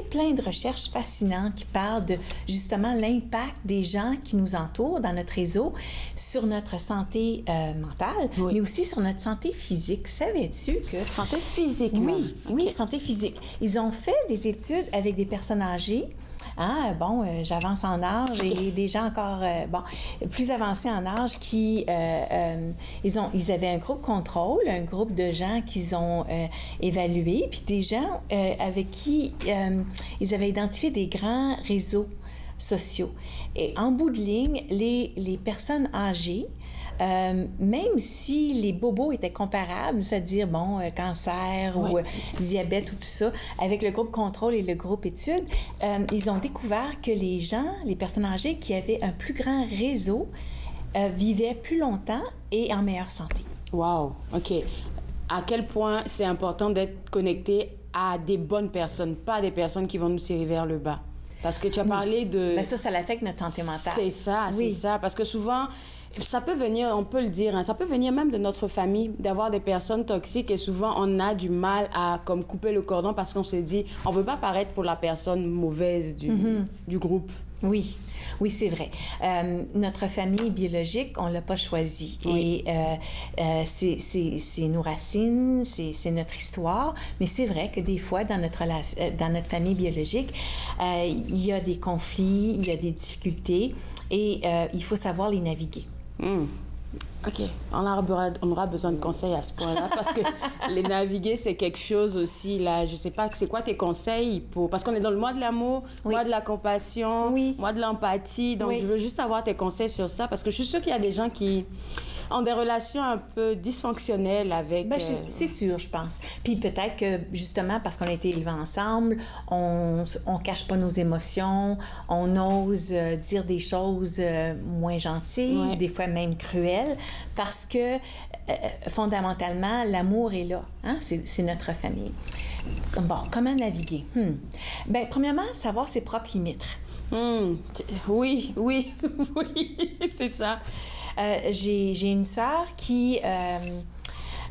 plein de recherches fascinantes qui parlent de, justement, l'impact des gens qui nous entourent dans notre réseau sur notre santé mentale, mais aussi sur notre santé physique. Savais-tu que... Santé physique, oui, même. Oui, santé physique. Ils ont fait des études avec des personnes âgées. J'avance en âge et des gens encore plus avancés en âge qui ils avaient un groupe contrôle, un groupe de gens qu'ils ont évalués, puis des gens avec qui ils avaient identifié des grands réseaux sociaux. Et en bout de ligne, les personnes âgées, même si les bobos étaient comparables, c'est-à-dire, cancer ou diabète ou tout ça, avec le groupe contrôle et le groupe études, ils ont découvert que les personnes âgées qui avaient un plus grand réseau vivaient plus longtemps et en meilleure santé. Wow, OK. À quel point c'est important d'être connecté à des bonnes personnes, pas des personnes qui vont nous tirer vers le bas. Parce que tu as parlé de... Bien, ça affecte notre santé mentale. C'est ça. Parce que souvent... Ça peut venir, on peut le dire, hein, ça peut venir même de notre famille, d'avoir des personnes toxiques et souvent on a du mal à couper le cordon parce qu'on se dit, on ne veut pas paraître pour la personne mauvaise du groupe. Oui, c'est vrai. Notre famille biologique, on ne l'a pas choisie. Oui. Et c'est nos racines, c'est notre histoire. Mais c'est vrai que des fois, dans notre famille biologique, il y a des conflits, il y a des difficultés et il faut savoir les naviguer. OK. On aura besoin de conseils à ce point-là parce que les naviguer, c'est quelque chose aussi, là. Je sais pas, c'est quoi tes conseils pour... Parce qu'on est dans le mois de l'amour, mois de la compassion, mois de l'empathie. Donc, je veux juste avoir tes conseils sur ça parce que je suis sûre qu'il y a des gens qui ont des relations un peu dysfonctionnelles avec... c'est sûr, je pense. Puis peut-être que, justement, parce qu'on a été élevés ensemble, on cache pas nos émotions, on ose dire des choses moins gentilles, des fois même cruelles, parce que, fondamentalement, l'amour est là. Hein? C'est notre famille. Bon, comment naviguer? Bien, premièrement, savoir ses propres limites. Oui, c'est ça. J'ai une sœur qui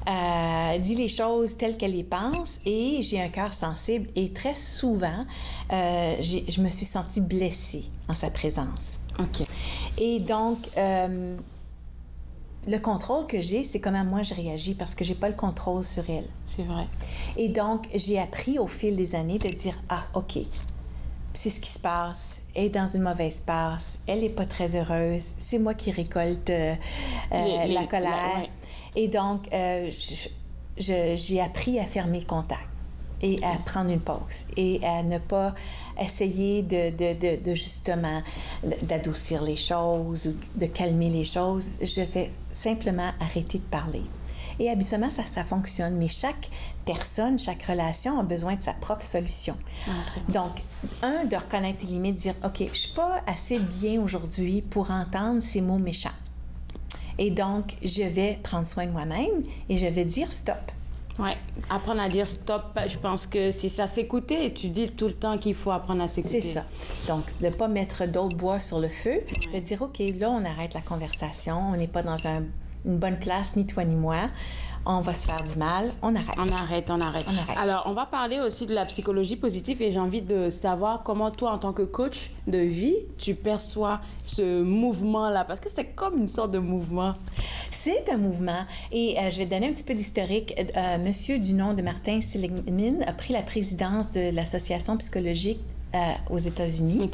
dit les choses telles qu'elle les pense et j'ai un cœur sensible et très souvent, je me suis sentie blessée en sa présence. OK. Et donc, le contrôle que j'ai, c'est comment moi je réagis parce que j'ai pas le contrôle sur elle. C'est vrai. Et donc, j'ai appris au fil des années de dire, OK, c'est ce qui se passe. Elle est dans une mauvaise passe. Elle n'est pas très heureuse. C'est moi qui récolte la colère. Et donc, j'ai appris à fermer le contact et à prendre une pause et à ne pas essayer de justement d'adoucir les choses ou de calmer les choses. Je vais simplement arrêter de parler. Et habituellement, ça fonctionne, mais chaque personne, chaque relation a besoin de sa propre solution. Donc, de reconnaître les limites, dire, OK, je ne suis pas assez bien aujourd'hui pour entendre ces mots méchants. Et donc, je vais prendre soin de moi-même et je vais dire stop. Oui, apprendre à dire stop, je pense que c'est ça, s'écouter. Et tu dis tout le temps qu'il faut apprendre à s'écouter. C'est ça. Donc, de ne pas mettre d'autres bois sur le feu, de dire, OK, là, on arrête la conversation, on n'est pas dans une bonne place, ni toi ni moi. On va se faire du mal, on arrête. On arrête. Alors, on va parler aussi de la psychologie positive et j'ai envie de savoir comment toi, en tant que coach de vie, tu perçois ce mouvement-là, parce que c'est comme une sorte de mouvement. C'est un mouvement et je vais te donner un petit peu d'historique. Monsieur du nom de Martin Seligman a pris la présidence de l'Association psychologique aux États-Unis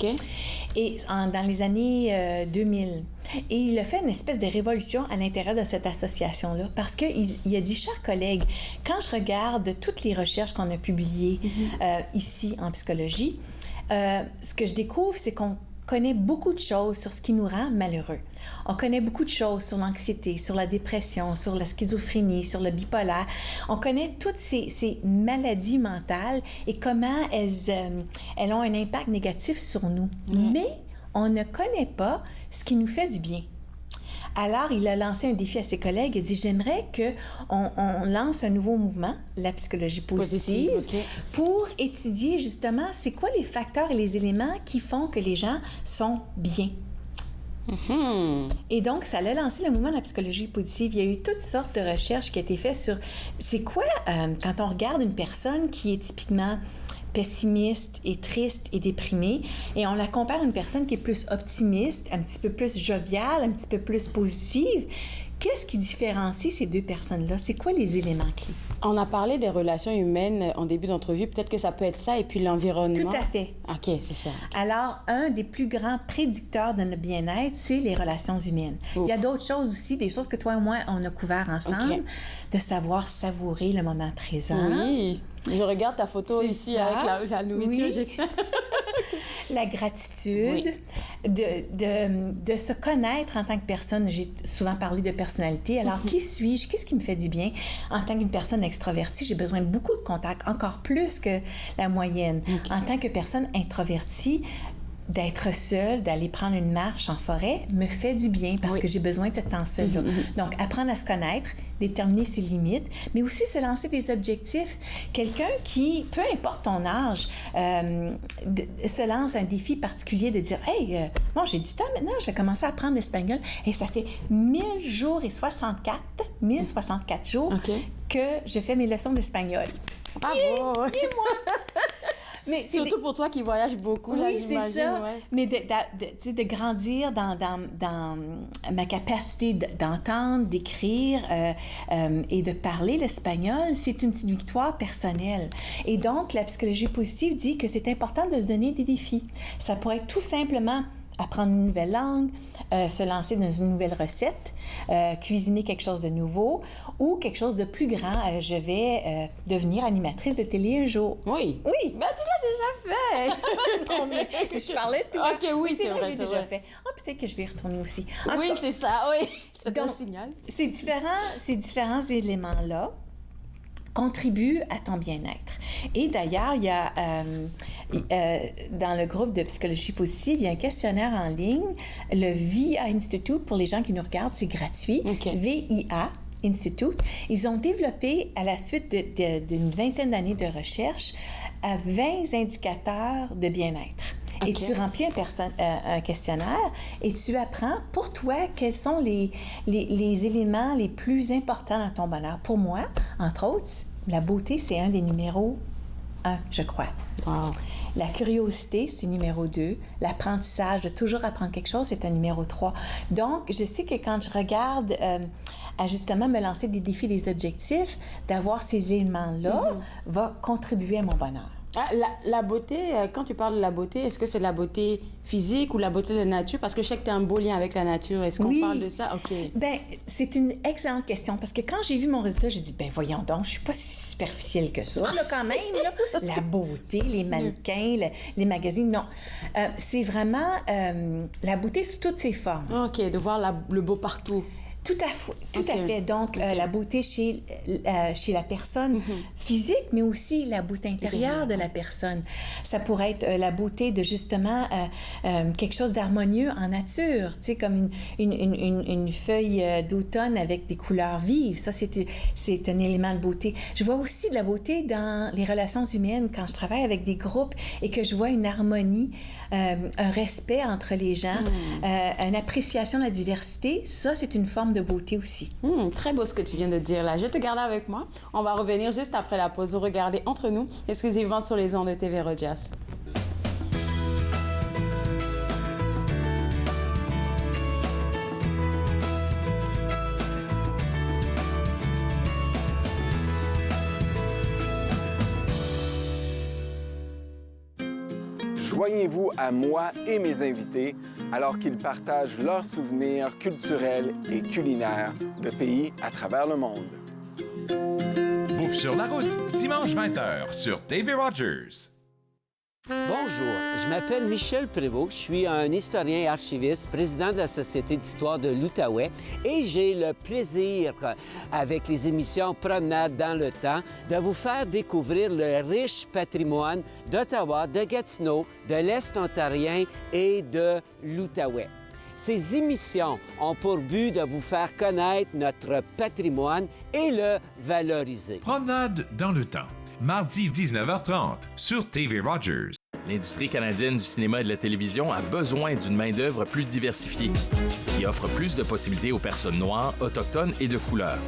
et dans les années 2000. Et il a fait une espèce de révolution à l'intérieur de cette association-là parce qu'il a dit, chers collègues, quand je regarde toutes les recherches qu'on a publiées ici en psychologie, ce que je découvre, c'est qu'on connaît beaucoup de choses sur ce qui nous rend malheureux. On connaît beaucoup de choses sur l'anxiété, sur la dépression, sur la schizophrénie, sur le bipolaire. On connaît toutes ces maladies mentales et comment elles ont un impact négatif sur nous. Mais on ne connaît pas ce qui nous fait du bien. Alors, il a lancé un défi à ses collègues. Il a dit, j'aimerais qu'on lance un nouveau mouvement, la psychologie positive, pour étudier justement c'est quoi les facteurs et les éléments qui font que les gens sont bien. Et donc, ça a lancé le mouvement de la psychologie positive. Il y a eu toutes sortes de recherches qui ont été faites sur c'est quoi, quand on regarde une personne qui est typiquement pessimiste et triste et déprimée, et on la compare à une personne qui est plus optimiste, un petit peu plus joviale, un petit peu plus positive. Qu'est-ce qui différencie ces deux personnes-là? C'est quoi les éléments clés? On a parlé des relations humaines en début d'entrevue. Peut-être que ça peut être ça et puis l'environnement. Tout à fait. OK, c'est ça. Alors, un des plus grands prédicteurs de notre bien-être, c'est les relations humaines. Il y a d'autres choses aussi, des choses que toi et moi, on a couvert ensemble, de savoir savourer le moment présent. Oui. Je regarde ta photo ici avec la nourriture. Oui. La gratitude, de se connaître en tant que personne. J'ai souvent parlé de personnalité. Alors, qui suis-je? Qu'est-ce qui me fait du bien? En tant qu'une personne extrovertie, j'ai besoin de beaucoup de contacts, encore plus que la moyenne. En tant que personne introvertie, d'être seule, d'aller prendre une marche en forêt me fait du bien parce que j'ai besoin de ce temps seul-là. Donc, apprendre à se connaître, déterminer ses limites, mais aussi se lancer des objectifs. Quelqu'un qui, peu importe ton âge, se lance un défi particulier de dire « Hey, bon, j'ai du temps maintenant, je vais commencer à apprendre l'espagnol. » Et ça fait 1064 jours que je fais mes leçons d'espagnol. Bravo! Et moi! Mais surtout pour toi qui voyages beaucoup, là, j'imagine. Oui, c'est ça. Ouais. Mais de grandir dans ma capacité d'entendre, d'écrire et de parler l'espagnol, c'est une petite victoire personnelle. Et donc, la psychologie positive dit que c'est important de se donner des défis. Ça pourrait être tout simplement apprendre une nouvelle langue, se lancer dans une nouvelle recette, cuisiner quelque chose de nouveau ou quelque chose de plus grand. Je vais devenir animatrice de télé un jour. Oui. Oui. Ben, tu l'as déjà fait. Non, mais je parlais de toi. OK, oui, c'est vrai, j'ai déjà fait. Ah, peut-être que je vais y retourner aussi. Oui, c'est ça, oui. C'est un signal. Ces différents éléments-là contribue à ton bien-être. Et d'ailleurs, il y a dans le groupe de psychologie positive, il y a un questionnaire en ligne, le VIA Institute, pour les gens qui nous regardent, c'est gratuit. VIA Institute. Ils ont développé, à la suite d'une vingtaine d'années de recherche, 20 indicateurs de bien-être. Et tu remplis un questionnaire et tu apprends pour toi quels sont les éléments les plus importants dans ton bonheur. Pour moi, entre autres, la beauté, c'est un des numéros 1, je crois. Wow. La curiosité, c'est numéro 2. L'apprentissage, de toujours apprendre quelque chose, c'est un numéro 3. Donc, je sais que quand je regarde à justement me lancer des défis, des objectifs, d'avoir ces éléments-là va contribuer à mon bonheur. Ah, la beauté, quand tu parles de la beauté, est-ce que c'est la beauté physique ou la beauté de la nature? Parce que je sais que tu as un beau lien avec la nature. Est-ce qu'on parle de ça? OK. Bien, c'est une excellente question parce que quand j'ai vu mon résultat, j'ai dit, ben voyons donc, je suis pas si superficielle que ça, là, quand même. Là. La beauté, les mannequins, les magazines, non. C'est vraiment la beauté sous toutes ses formes. OK, de voir le beau partout. Tout à fait. Donc, la beauté chez la personne physique, mais aussi la beauté intérieure de la personne. Ça pourrait être la beauté de, justement, quelque chose d'harmonieux en nature, tu sais, comme une feuille d'automne avec des couleurs vives. Ça, c'est un élément de beauté. Je vois aussi de la beauté dans les relations humaines quand je travaille avec des groupes et que je vois une harmonie, un respect entre les gens, une appréciation de la diversité. Ça, c'est une forme de beauté aussi. Très beau ce que tu viens de dire là. Je te garde avec moi. On va revenir juste après la pause. Regardez entre nous, exclusivement sur les ondes de TV Rogers. Joignez-vous à moi et mes invités alors qu'ils partagent leurs souvenirs culturels et culinaires de pays à travers le monde. Bouffe sur la route, dimanche 20h sur TV Rogers. Bonjour, je m'appelle Michel Prévost, je suis un historien et archiviste, président de la Société d'histoire de l'Outaouais et j'ai le plaisir, avec les émissions Promenade dans le temps, de vous faire découvrir le riche patrimoine d'Ottawa, de Gatineau, de l'Est ontarien et de l'Outaouais. Ces émissions ont pour but de vous faire connaître notre patrimoine et le valoriser. Promenade dans le temps, mardi 19h30 sur TV Rogers. L'industrie canadienne du cinéma et de la télévision a besoin d'une main-d'œuvre plus diversifiée, qui offre plus de possibilités aux personnes noires, autochtones et de couleur.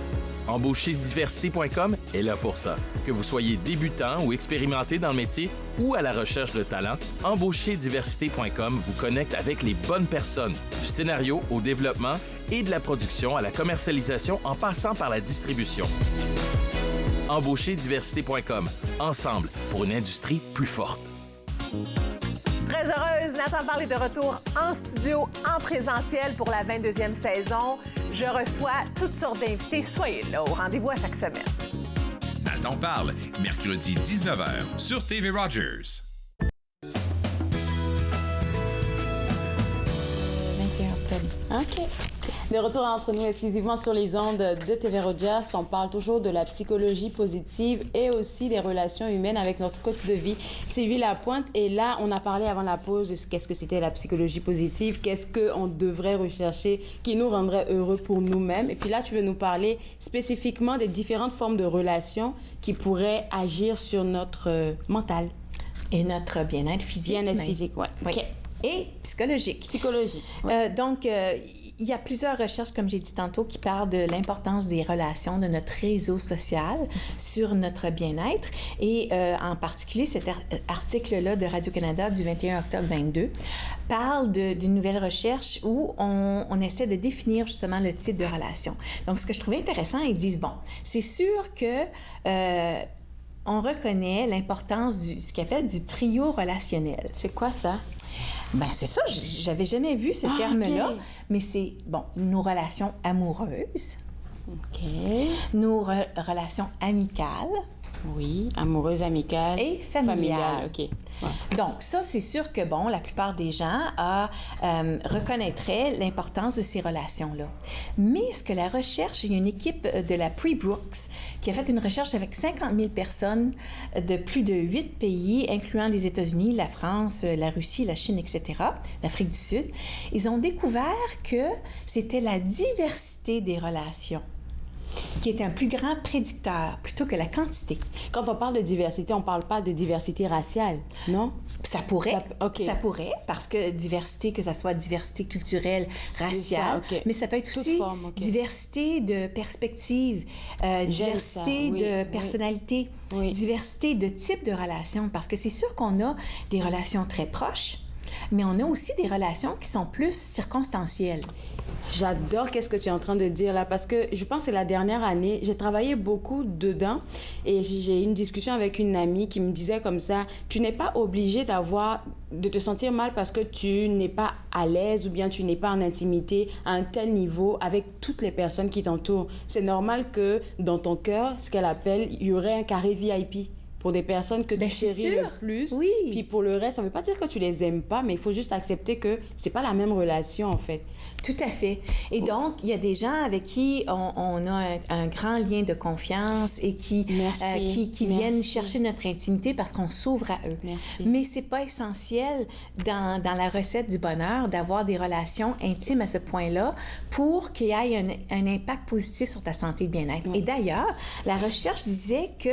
Embaucherdiversité.com est là pour ça. Que vous soyez débutant ou expérimenté dans le métier ou à la recherche de talent, Embaucherdiversité.com vous connecte avec les bonnes personnes, du scénario au développement et de la production à la commercialisation en passant par la distribution. Embaucherdiversité.com, ensemble pour une industrie plus forte. Très heureuse, Nathan Parle est de retour en studio, en présentiel pour la 22e saison. Je reçois toutes sortes d'invités. Soyez là, au rendez-vous à chaque semaine. Nathan Parle, mercredi 19h sur TV Rogers. 21 octobre. OK. De retour entre nous exclusivement sur les ondes de TV Rogers, on parle toujours de la psychologie positive et aussi des relations humaines avec notre coach de vie, Sylvie Lapointe. Et là, on a parlé avant la pause de qu'est-ce que c'était la psychologie positive, qu'est-ce qu'on devrait rechercher qui nous rendrait heureux pour nous-mêmes. Et puis là, tu veux nous parler spécifiquement des différentes formes de relations qui pourraient agir sur notre mental. Et notre bien-être physique. Bien-être physique, oui. Oui. OK. Et psychologique. Psychologie. Ouais. Donc, il y a plusieurs recherches, comme j'ai dit tantôt, qui parlent de l'importance des relations, de notre réseau social sur notre bien-être. Et en particulier, cet article-là de Radio-Canada du 21 octobre 22 parle d'une nouvelle recherche où on essaie de définir justement le type de relation. Donc, ce que je trouvais intéressant, ils disent, bon, c'est sûr que on reconnaît l'importance de ce qu'ils appellent du trio relationnel. C'est quoi ça? Ben c'est ça, j'avais jamais vu ce terme-là, okay. Mais c'est, bon, nos relations amoureuses, nos relations amicales, oui, amoureuses, amicales, et familiales. OK. Ouais. Donc, ça, c'est sûr que, bon, la plupart des gens reconnaîtraient l'importance de ces relations-là. Mais ce que la recherche, il y a une équipe de la Pre-Brooks qui a fait une recherche avec 50 000 personnes de plus de 8 pays, incluant les États-Unis, la France, la Russie, la Chine, etc., l'Afrique du Sud. Ils ont découvert que c'était la diversité des relations qui est un plus grand prédicteur plutôt que la quantité. Quand on parle de diversité, on ne parle pas de diversité raciale, non? Ça pourrait, ça pourrait, parce que diversité, que ce soit diversité culturelle, raciale, ça, okay. Mais ça peut être aussi diversité de perspectives, diversité de personnalité, diversité de type de relations, parce que c'est sûr qu'on a des relations très proches, mais on a aussi des relations qui sont plus circonstancielles. J'adore qu'est-ce que tu es en train de dire là, parce que je pense que c'est la dernière année, j'ai travaillé beaucoup dedans et j'ai eu une discussion avec une amie qui me disait comme ça, tu n'es pas obligé de te sentir mal parce que tu n'es pas à l'aise ou bien tu n'es pas en intimité à un tel niveau avec toutes les personnes qui t'entourent. C'est normal que dans ton cœur, ce qu'elle appelle, il y aurait un carré VIP. Pour des personnes que tu chéris le plus. Oui. Puis pour le reste, ça ne veut pas dire que tu les aimes pas, mais il faut juste accepter que c'est pas la même relation, en fait. Tout à fait. Et donc, il y a des gens avec qui on a un grand lien de confiance et qui viennent chercher notre intimité parce qu'on s'ouvre à eux. Merci. Mais c'est pas essentiel dans la recette du bonheur d'avoir des relations intimes à ce point-là pour qu'il y ait un impact positif sur ta santé et bien-être. Et d'ailleurs, la recherche disait que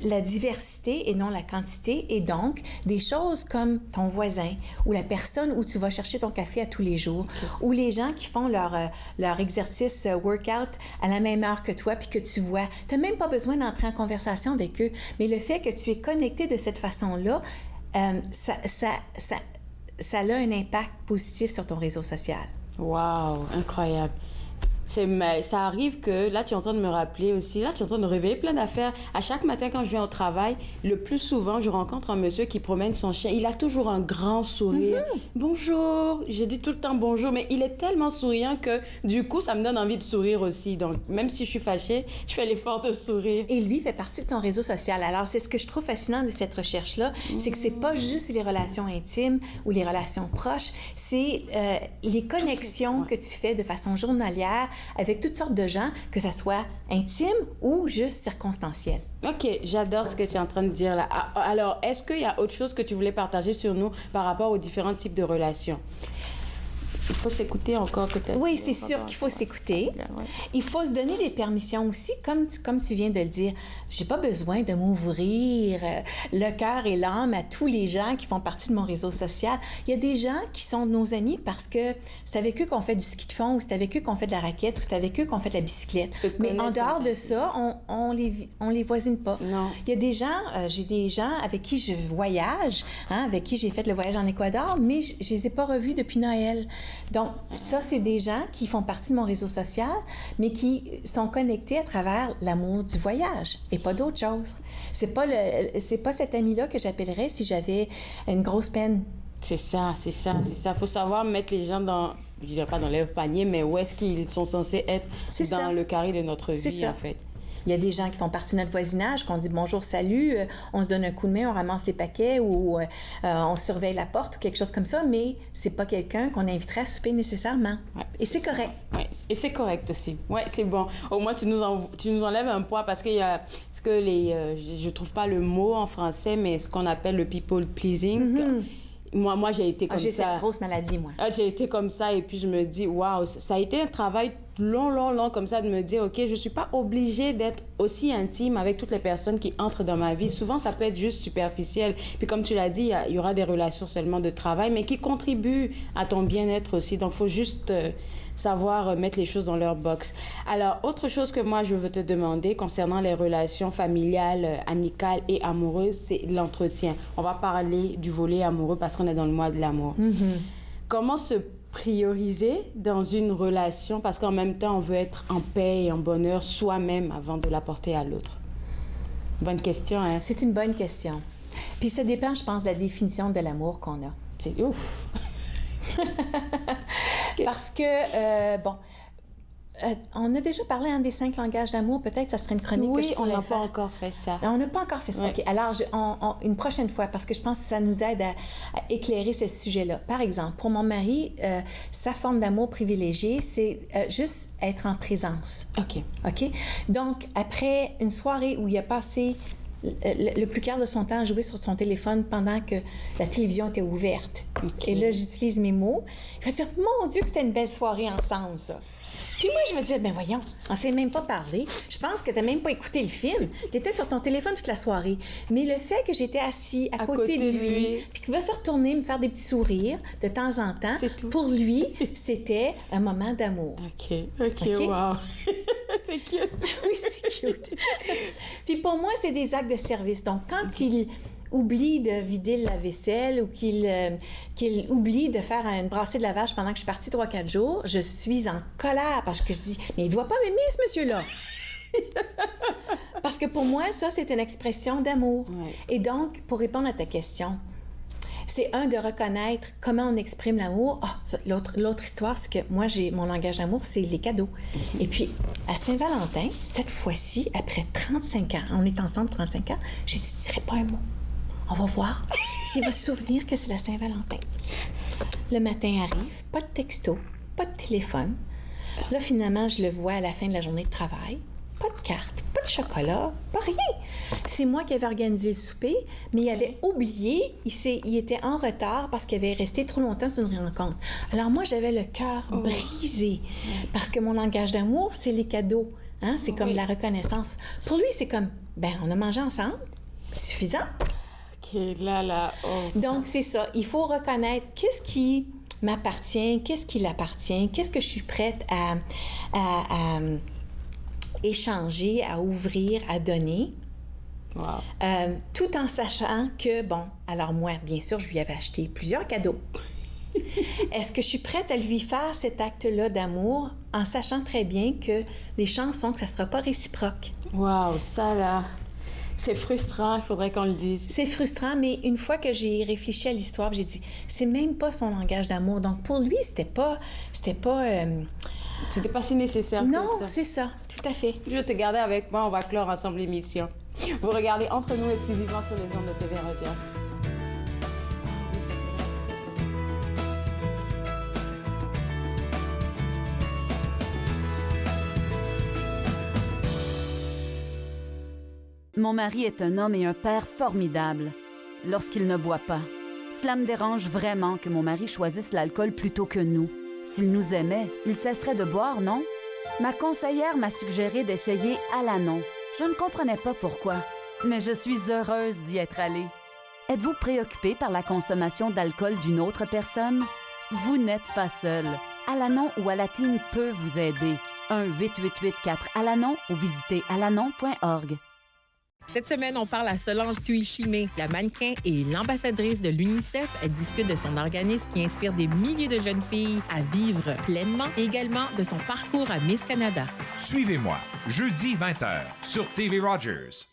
la diversité et non la quantité, et donc des choses comme ton voisin ou la personne où tu vas chercher ton café à tous les jours, ou les gens qui font leur exercice workout à la même heure que toi puis que tu vois. Tu n'as même pas besoin d'entrer en conversation avec eux, mais le fait que tu es connecté de cette façon-là, ça a un impact positif sur ton réseau social. Wow, incroyable. Ça arrive que, là, tu es en train de me rappeler aussi, là, tu es en train de réveiller plein d'affaires. À chaque matin, quand je viens au travail, le plus souvent, je rencontre un monsieur qui promène son chien. Il a toujours un grand sourire. Bonjour! J'ai dit tout le temps bonjour, mais il est tellement souriant que, du coup, ça me donne envie de sourire aussi. Donc, même si je suis fâchée, je fais l'effort de sourire. Et lui fait partie de ton réseau social. Alors, c'est ce que je trouve fascinant de cette recherche-là, c'est que c'est pas juste les relations intimes ou les relations proches, c'est les connexions que tu fais de façon journalière avec toutes sortes de gens, que ça soit intime ou juste circonstanciel. OK, j'adore ce que tu es en train de dire là. Alors, est-ce qu'il y a autre chose que tu voulais partager sur nous par rapport aux différents types de relations? Il faut s'écouter encore peut-être. Oui, c'est sûr qu'il faut s'écouter. Il faut se donner des permissions aussi, comme tu viens de le dire. J'ai pas besoin de m'ouvrir le cœur et l'âme à tous les gens qui font partie de mon réseau social. Il y a des gens qui sont nos amis parce que c'est avec eux qu'on fait du ski de fond, ou c'est avec eux qu'on fait de la raquette, ou c'est avec eux qu'on fait de la bicyclette. Mais en dehors de ça, on les voisine pas. Non. Il y a des gens, j'ai des gens avec qui je voyage, avec qui j'ai fait le voyage en Équateur, mais je les ai pas revus depuis Noël. Donc, ça, c'est des gens qui font partie de mon réseau social, mais qui sont connectés à travers l'amour du voyage et pas d'autre chose. C'est pas cet ami-là que j'appellerais si j'avais une grosse peine. C'est ça. Il faut savoir mettre les gens je dirais pas dans leur panier, mais où est-ce qu'ils sont censés être dans le carré de notre vie, en fait. Il y a des gens qui font partie de notre voisinage, qu'on dit bonjour, salut, on se donne un coup de main, on ramasse les paquets ou on surveille la porte ou quelque chose comme ça, mais c'est pas quelqu'un qu'on inviterait à souper nécessairement. Ouais, et c'est correct. Ouais. Et c'est correct aussi. Oui, c'est bon. Au moins, tu nous enlèves un poids parce qu'il y a ce que je trouve pas le mot en français, mais ce qu'on appelle le people pleasing. Moi, j'ai été comme ça. J'ai cette grosse maladie, moi. J'ai été comme ça et puis je me dis, waouh, ça a été un travail long comme ça de me dire, OK, je suis pas obligée d'être aussi intime avec toutes les personnes qui entrent dans ma vie. Souvent, ça peut être juste superficiel. Puis comme tu l'as dit, il y aura des relations seulement de travail, mais qui contribuent à ton bien-être aussi. Donc, il faut juste savoir mettre les choses dans leur box. Alors, autre chose que moi, je veux te demander concernant les relations familiales, amicales et amoureuses, c'est l'entretien. On va parler du volet amoureux parce qu'on est dans le mois de l'amour. Comment se prioriser dans une relation parce qu'en même temps, on veut être en paix et en bonheur soi-même avant de l'apporter à l'autre? Bonne question, hein? C'est une bonne question. Puis ça dépend, je pense, de la définition de l'amour qu'on a. C'est ouf! Parce que, on a déjà parlé des 5 langages d'amour. Peut-être que ça serait une chronique que je pourrais faire. Oui, on n'a pas encore fait ça. On n'a pas encore fait ça. Ouais. OK. Alors, une prochaine fois, parce que je pense que ça nous aide à éclairer ce sujet-là. Par exemple, pour mon mari, sa forme d'amour privilégiée, c'est juste être en présence. OK? Donc, après une soirée où il a passé le plus clair de son temps à jouer sur son téléphone pendant que la télévision était ouverte. Et là, j'utilise mes mots. Il va dire, mon Dieu, que c'était une belle soirée ensemble, ça. Puis moi, je me dis, ben voyons, on s'est même pas parlé. Je pense que t'as même pas écouté le film. T'étais sur ton téléphone toute la soirée. Mais le fait que j'étais assis à côté de lui, puis qu'il va se retourner, me faire des petits sourires de temps en temps, pour lui, c'était un moment d'amour. OK, wow. C'est cute. Oui, c'est cute. Puis pour moi, c'est des actes de service. Donc, quand il oublie de vider la vaisselle ou qu'il oublie de faire une brassée de lavage pendant que je suis partie 3-4 jours, je suis en colère parce que je dis « Mais il ne doit pas m'aimer, ce monsieur-là! » Parce que pour moi, ça, c'est une expression d'amour. Ouais. Et donc, pour répondre à ta question, c'est de reconnaître comment on exprime l'amour. L'autre histoire, c'est que moi, mon langage d'amour, c'est les cadeaux. Et puis, à Saint-Valentin, cette fois-ci, après 35 ans, on est ensemble 35 ans, j'ai dit, tu dirais pas un mot. On va voir s'il va se souvenir que c'est la Saint-Valentin. Le matin arrive, pas de texto, pas de téléphone. Là, finalement, je le vois à la fin de la journée de travail. Pas de carte, pas de chocolat, pas rien. C'est moi qui avais organisé le souper, mais il avait oublié, il était en retard parce qu'il avait resté trop longtemps sur une rencontre. Alors moi, j'avais le cœur brisé parce que mon langage d'amour, c'est les cadeaux. Hein? C'est comme la reconnaissance. Pour lui, c'est comme, on a mangé ensemble, suffisant. OK, là. Donc, c'est ça. Il faut reconnaître qu'est-ce qui m'appartient, qu'est-ce qui l'appartient, qu'est-ce que je suis prête à échanger, à ouvrir, à donner, tout en sachant que, alors moi, bien sûr, je lui avais acheté plusieurs cadeaux. Est-ce que je suis prête à lui faire cet acte-là d'amour en sachant très bien que les chances sont que ça ne sera pas réciproque? Wow, ça là, c'est frustrant, il faudrait qu'on le dise. C'est frustrant, mais une fois que j'ai réfléchi à l'histoire, j'ai dit, c'est même pas son langage d'amour. Donc pour lui, c'était pas si nécessaire que ça. Non, c'est ça, tout à fait. Je vais te garder avec moi, on va clore ensemble l'émission. Vous regardez Entre nous exclusivement sur les ondes de TV Rogers. Mon mari est un homme et un père formidable lorsqu'il ne boit pas. Cela me dérange vraiment que mon mari choisisse l'alcool plutôt que nous. S'il nous aimait, il cesserait de boire, non? Ma conseillère m'a suggéré d'essayer Alanon. Je ne comprenais pas pourquoi, mais je suis heureuse d'y être allée. Êtes-vous préoccupé par la consommation d'alcool d'une autre personne? Vous n'êtes pas seul. Alanon ou Alatine peut vous aider. 1-888-4-ALANON ou visitez alanon.org. Cette semaine, on parle à Solange Tuichimé. La mannequin et l'ambassadrice de l'UNICEF. Elle discute de son organisme qui inspire des milliers de jeunes filles à vivre pleinement et également de son parcours à Miss Canada. Suivez-moi, jeudi 20h sur TV Rogers.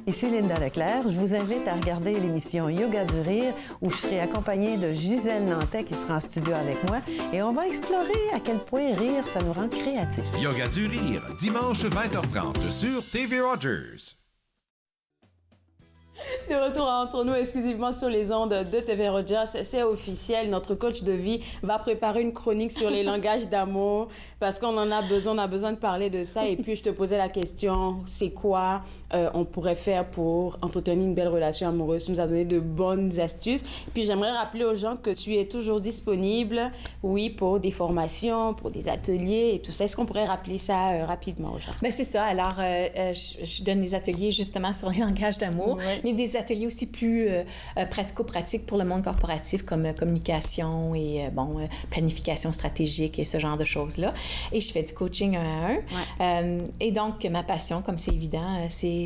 Ici Linda Leclerc. Je vous invite à regarder l'émission Yoga du rire où je serai accompagnée de Gisèle Nantais qui sera en studio avec moi et on va explorer à quel point rire, ça nous rend créatifs. Yoga du rire, dimanche 20h30 sur TV Rogers. De retour entre nous exclusivement sur les ondes de TV Rogers, c'est officiel, notre coach de vie va préparer une chronique sur les langages d'amour parce qu'on en a besoin, on a besoin de parler de ça. Et puis je te posais la question, c'est quoi on pourrait faire pour entretenir une belle relation amoureuse? Tu nous as donné de bonnes astuces. Puis j'aimerais rappeler aux gens que tu es toujours disponible, oui, pour des formations, pour des ateliers et tout ça. Est-ce qu'on pourrait rappeler ça rapidement aux gens? Bien, c'est ça. Alors, je donne des ateliers justement sur les langages d'amour, mais des ateliers aussi plus pratico-pratiques pour le monde corporatif comme communication et planification stratégique et ce genre de choses-là. Et je fais du coaching 1 à 1. Et donc, ma passion, comme c'est évident, c'est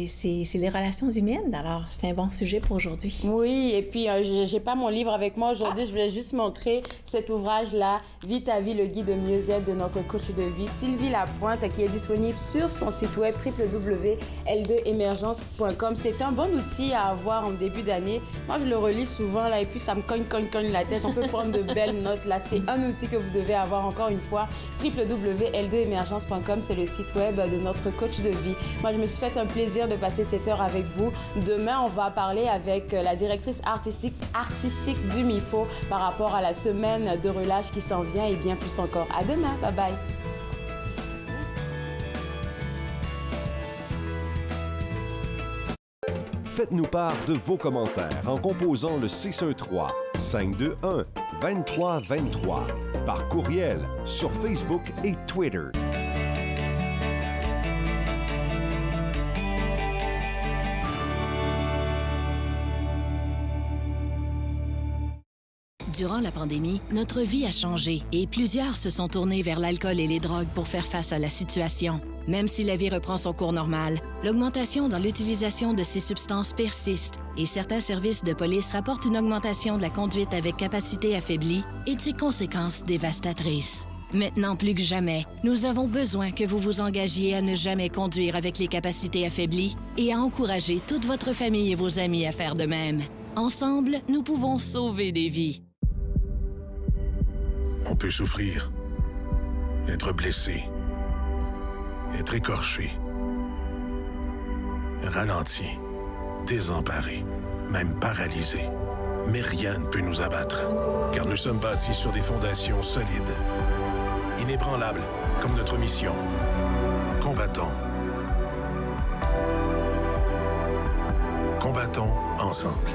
les relations humaines. Alors, c'est un bon sujet pour aujourd'hui. Oui, et puis j'ai pas mon livre avec moi aujourd'hui. Je voulais juste montrer cet ouvrage-là, Vie ta vie, le guide de mieux-être de notre coach de vie, Sylvie Lapointe, qui est disponible sur son site web www.l2emergence.com. C'est un bon outil à avoir en début d'année. Moi, je le relis souvent là et puis ça me cogne la tête. On peut prendre de belles notes là. C'est un outil que vous devez avoir encore une fois. www.l2emergence.com, c'est le site web de notre coach de vie. Moi, je me suis fait un plaisir de passer cette heure avec vous. Demain, on va parler avec la directrice artistique du MIFO par rapport à la semaine de relâche qui s'en vient et bien plus encore. À demain. Bye bye. Faites-nous part de vos commentaires en composant le 613-521-2323 par courriel sur Facebook et Twitter. Durant la pandémie, notre vie a changé et plusieurs se sont tournés vers l'alcool et les drogues pour faire face à la situation. Même si la vie reprend son cours normal, l'augmentation dans l'utilisation de ces substances persiste et certains services de police rapportent une augmentation de la conduite avec capacité affaiblie et de ses conséquences dévastatrices. Maintenant plus que jamais, nous avons besoin que vous vous engagiez à ne jamais conduire avec les capacités affaiblies et à encourager toute votre famille et vos amis à faire de même. Ensemble, nous pouvons sauver des vies. On peut souffrir, être blessé, être écorché, ralenti, désemparé, même paralysé. Mais rien ne peut nous abattre, car nous sommes bâtis sur des fondations solides, inébranlables comme notre mission. Combattons. Combattons ensemble.